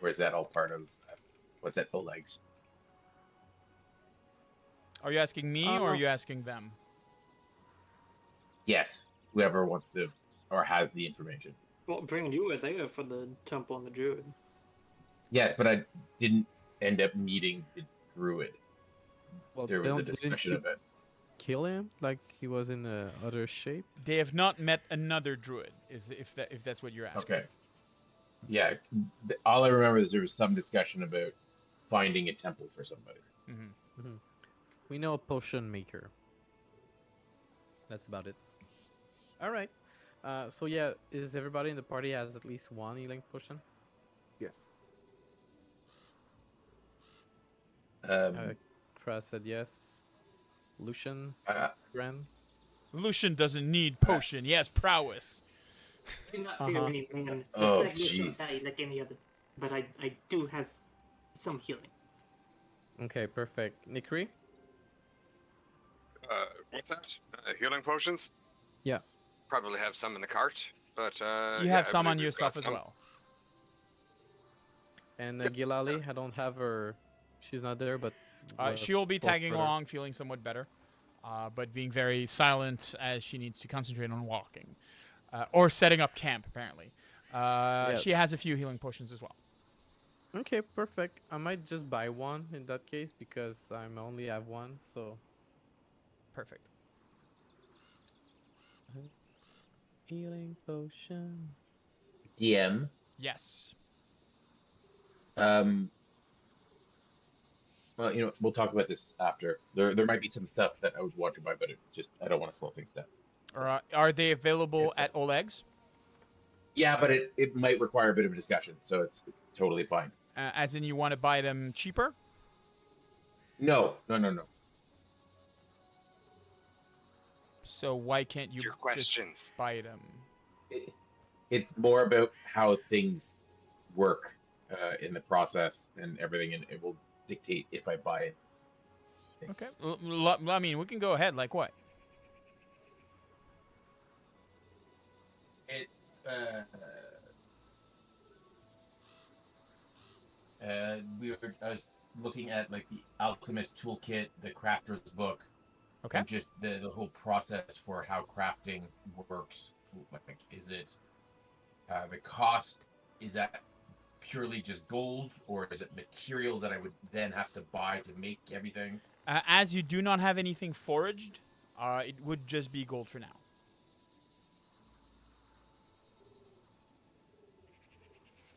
or is that all part of what's that? Oleg's. Are you asking me or are you asking them? Yes, whoever wants to or has the information. Well, bring you were there for the temple and the druid. Yeah, but I didn't end up meeting the druid. Well, There was a didn't discussion you of it. kill him like he was in the other shape? They have not met another druid. If that's what you're asking. Okay. Yeah, all I remember is there was some discussion about finding a temple for somebody. Mm-hmm. We know a potion maker. That's about it. All right. So yeah, is everybody in the party has at least one healing potion? Yes. Kras said yes. Lucien, Ren. Lucian doesn't need potion. He has prowess. I do not fear any man. The Oh, Stag Lord shall jeez. die like any other. But I do have some healing. Okay, perfect. Nikri? What's that? Healing potions? Yeah. Probably have some in the cart, but You have some on yourself as well. And Gilali, I don't have her. She's not there, but She will be both tagging brother. along, feeling somewhat better, but being very silent as she needs to concentrate on walking. Or setting up camp, apparently. She has a few healing potions as well. Okay, perfect. I might just buy one in that case because I only have one, so. Perfect. Healing potion. DM. Yes. Well, we'll talk about this after. There might be some stuff that I was watching by, but I don't want to slow things down. Are they available at Oleg's? Yeah, but it might require a bit of a discussion, so it's totally fine. As in, you want to buy them cheaper? No. So why can't you Your just questions. buy them? It's more about how things work in the process and everything, and it will dictate if I buy it. Okay. I mean, we can go ahead. Like what? I was looking at like the alchemist toolkit, the crafter's book, Okay. and just the whole process for how crafting works. Like, is it the cost? Is that purely just gold, or is it materials that I would then have to buy to make everything? As you do not have anything foraged, it would just be gold for now.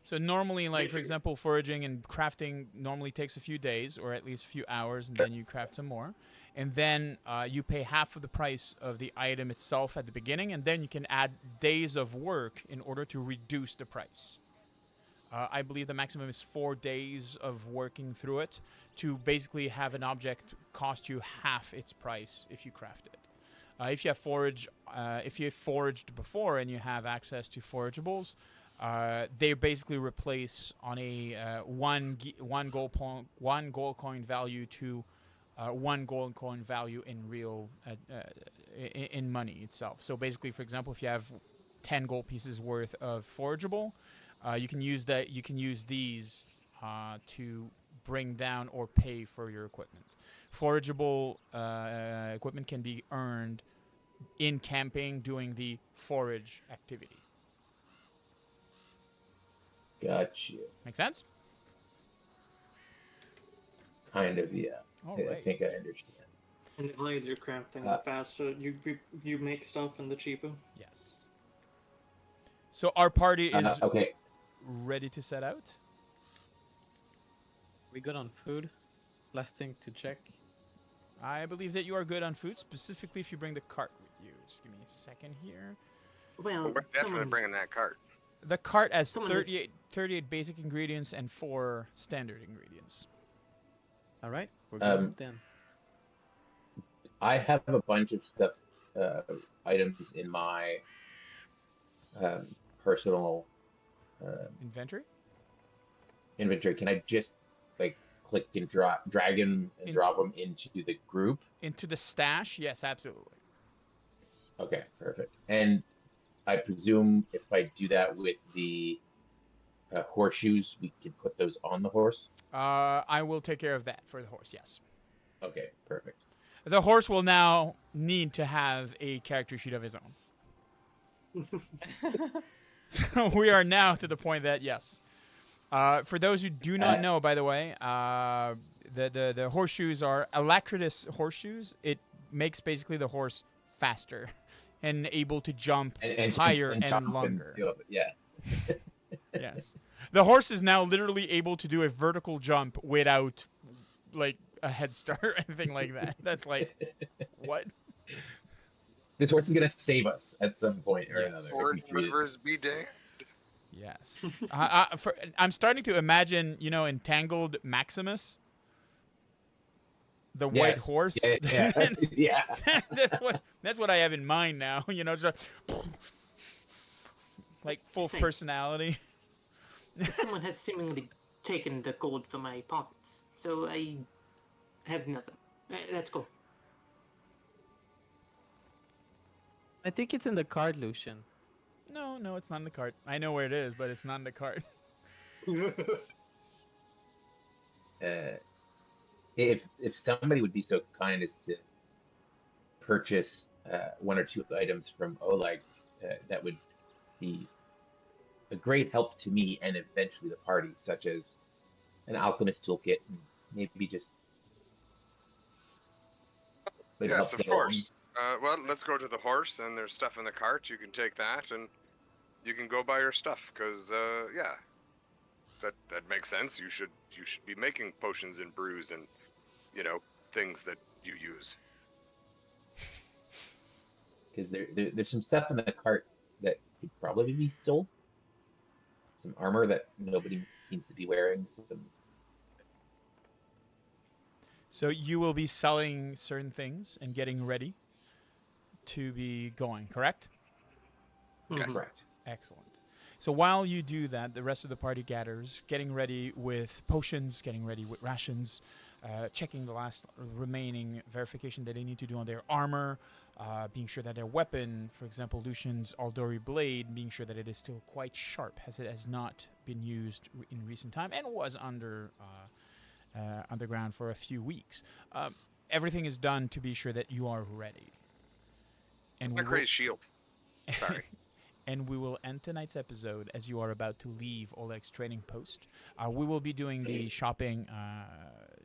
So normally, like, for example, foraging and crafting normally takes a few days, or at least a few hours, and then you craft some more. And then you pay half of the price of the item itself at the beginning, and then you can add days of work in order to reduce the price. I believe the maximum is 4 days of working through it to basically have an object cost you half its price if you craft it. If you have foraged before and you have access to forageables, they basically replace on a one gold coin value to one gold coin value in real in money itself. So basically, for example, if you have 10 gold pieces worth of forageable, you can use that. You can use these to bring down or pay for your equipment. Forageable equipment can be earned in camping doing the forage activity. Gotcha. Make sense? Kind of, yeah. All I right. think I understand. And the later you're crafting, the faster you make stuff and the cheaper. Yes. So our party is Okay. ready to set out. We good on food? Last thing to check. I believe that you are good on food, specifically if you bring the cart with you. Just give me a second here. Well, We're definitely bringing that cart. The cart has Someone 38 basic ingredients and 4 standard ingredients. All right, we're good then. I have a bunch of stuff, items in my personal Inventory? inventory. Can I just like click and drag them and drop them into the group? Into the stash? Yes, absolutely. Okay, perfect. And I presume if I do that with the horseshoes, we could put those on the horse. I will take care of that for the horse. Yes. Okay, perfect. The horse will now need to have a character sheet of his own. So we are now to the point that yes. For those who do not know, by the way, the horseshoes are alacritous horseshoes. It makes basically the horse faster and able to jump higher and jump longer. Yeah. Yes. The horse is now literally able to do a vertical jump without, like, a head start or anything like that. That's like, what? This horse is going to save us at some point or another. Ford Rivers be damned. Yes. I'm starting to imagine, Entangled Maximus. The white horse. Yeah. Yeah. That's what I have in mind now. Just like full Same. personality. Someone has seemingly taken the gold from my pockets, so I have nothing. Let's go. I think it's in the card, Lucien. No, it's not in the cart. I know where it is, but it's not in the cart. If somebody would be so kind as to purchase 1 or 2 items from Oleg, that would be a great help to me and eventually the party, such as an alchemist toolkit and maybe just. Yes, of course. Well, let's go to the horse, and there's stuff in the cart. You can take that, and you can go buy your stuff. Because, yeah, that makes sense. You should be making potions and brews and, things that you use. Because there's some stuff in the cart that could probably be sold. Some armor that nobody seems to be wearing. So you will be selling certain things and getting ready to be going, correct? Yes. Correct. Excellent. So while you do that, the rest of the party gathers, getting ready with potions, getting ready with rations, checking the last remaining verification that they need to do on their armor, being sure that their weapon, for example, Lucien's Aldori blade, being sure that it is still quite sharp, as it has not been used in recent time and was underground for a few weeks. Everything is done to be sure that you are ready. And It's a great shield. Sorry. And we will end tonight's episode as you are about to leave Oleg's training post. We will be doing the shopping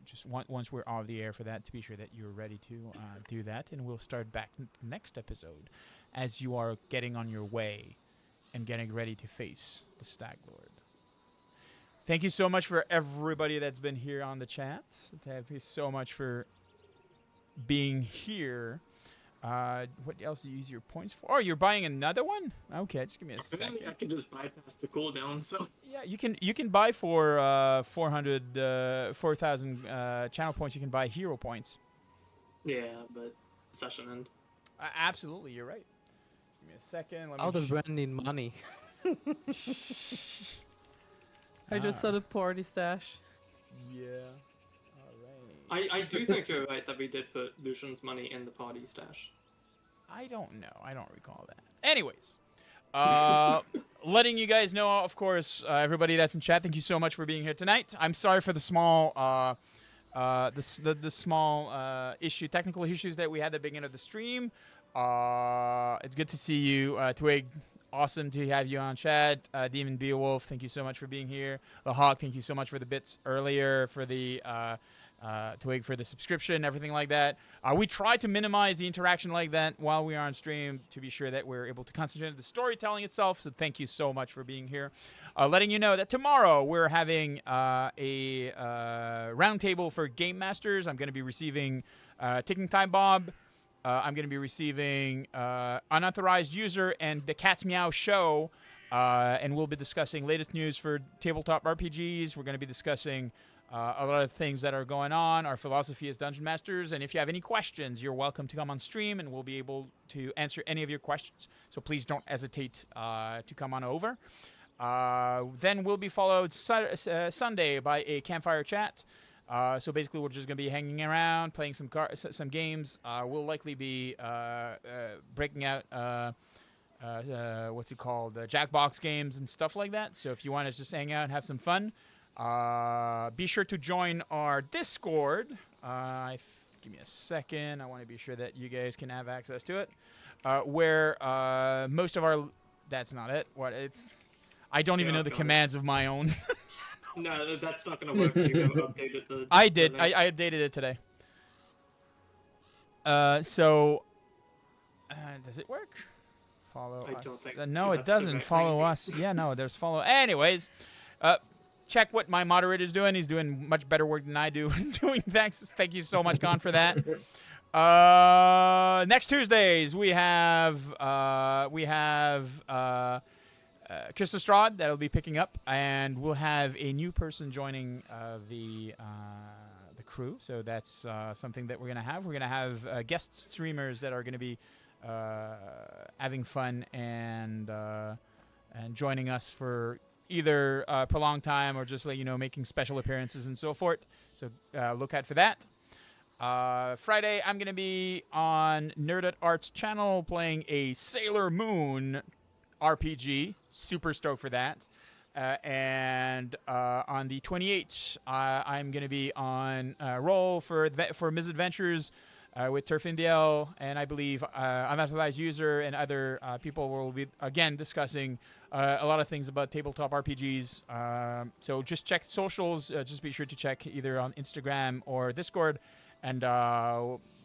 just once we're off the air for that, to be sure that you're ready to do that. And we'll start back next episode as you are getting on your way and getting ready to face the Stag Lord. Thank you so much for everybody that's been here on the chat. Thank you so much for being here. What else do you use your points for? Oh, you're buying another one? Okay, just give me a second. I can just bypass the cooldown, so. Yeah, you can buy for 4,000 channel points. You can buy hero points. Yeah, but session end. Absolutely, you're right. Give me a second. All the brand need money. I just saw the party stash. Yeah. All right. I do think you're right that we did put Lucien's money in the party stash. I don't know. I don't recall that. Anyways, letting you guys know, of course, everybody that's in chat, thank you so much for being here tonight. I'm sorry for the small, the small technical issues that we had at the beginning of the stream. It's good to see you, Twig. Awesome to have you on chat. Demon Beowulf, thank you so much for being here. The Hawk, thank you so much for the bits earlier, for the Twig for the subscription, everything like that. We try to minimize the interaction like that while we are on stream to be sure that we're able to concentrate on the storytelling itself. So thank you so much for being here. Letting you know that tomorrow we're having a roundtable for Game Masters. I'm going to be receiving Ticking Time Bob. I'm going to be receiving Unauthorized User and The Cat's Meow Show. And we'll be discussing latest news for tabletop RPGs. We're going to be discussing a lot of things that are going on, our philosophy as Dungeon Masters. And if you have any questions, you're welcome to come on stream, and we'll be able to answer any of your questions. So please don't hesitate to come on over. Then we'll be followed Sunday by a campfire chat. So basically, we're just going to be hanging around, playing some games. We'll likely be breaking out what's it called, Jackbox games and stuff like that. So if you want to just hang out and have some fun, be sure to join our Discord. Give me a second. I want to be sure that you guys can have access to it. Where most of our... That's not it. I don't even know the commands of my own. No, that's not going to work. You updated the... I did. I updated it today. So... does it work? Follow I us. don't think No, it that's the doesn't. right Follow link. us. Yeah, no, there's follow. Anyways, check what my moderator's doing. He's doing much better work than I do. Thank you so much, Con, for that. Next Tuesdays we have Chris Lestrade that'll be picking up, and we'll have a new person joining the crew. So that's something that we're gonna have. We're gonna have guest streamers that are gonna be having fun and joining us for either prolonged time or just making special appearances and so forth. So look out for that. Friday, I'm going to be on Nerd at Art's channel playing a Sailor Moon RPG. Super stoked for that. And on the 28th, I'm going to be on roll for Misadventures with Turf Indiel, and I believe Unauthorized User and other people will be, again, discussing a lot of things about tabletop RPGs. So just check socials. Just be sure to check either on Instagram or Discord, and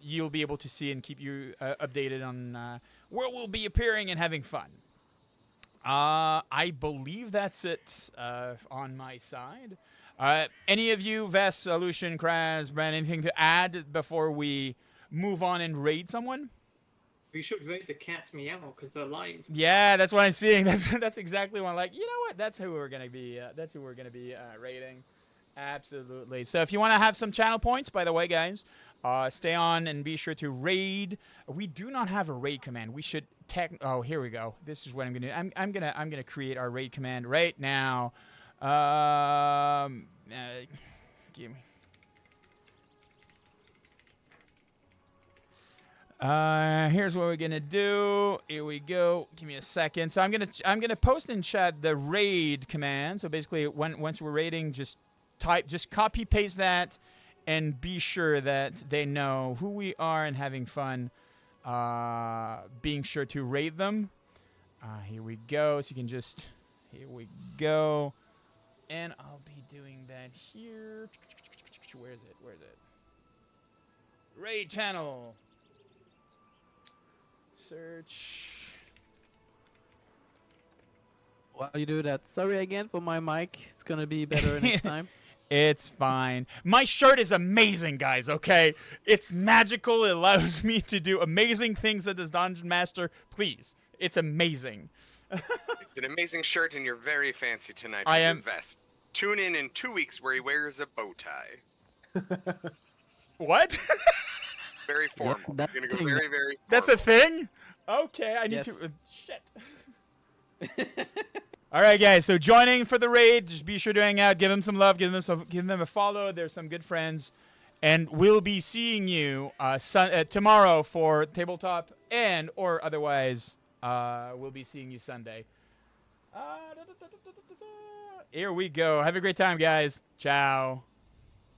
you'll be able to see and keep you updated on where we'll be appearing and having fun. I believe that's it on my side. Any of you, Vess, Lucien, Kraz, Brand, anything to add before we move on and raid someone? We should raid the cats meow because they're live. Yeah, that's what I'm seeing. That's exactly what I'm like. You know what? That's who we're gonna be. Raiding. Absolutely. So if you want to have some channel points, by the way, guys, stay on and be sure to raid. We do not have a raid command. We should oh, here we go. This is what I'm gonna do. I'm gonna create our raid command right now. Give me. Here's what we're gonna do. Here we go. Give me a second. So I'm gonna post in chat the raid command. So basically, once we're raiding, just copy paste that, and be sure that they know who we are and having fun. Being sure to raid them. Here we go. So you can just. Here we go. And I'll be doing that here. Where is it? Raid channel. Search. While you do that, sorry again for my mic. It's gonna be better next time. It's fine. My shirt is amazing, guys, okay? It's magical. It allows me to do amazing things at this Dungeon Master. Please. It's amazing. It's an amazing shirt, and you're very fancy tonight. I with your am. Vest. Tune in 2 weeks where he wears a bow tie. What? Very formal. Yep, that's You're gonna the go thing. very, very formal. That's a thing? Okay, I need Yes. to... shit. All right, guys. So joining for the raid. Just be sure to hang out. Give them some love. Give them a follow. They're some good friends, and we'll be seeing you tomorrow for tabletop, and or otherwise, we'll be seeing you Sunday. Here we go. Have a great time, guys. Ciao.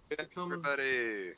Good, everybody.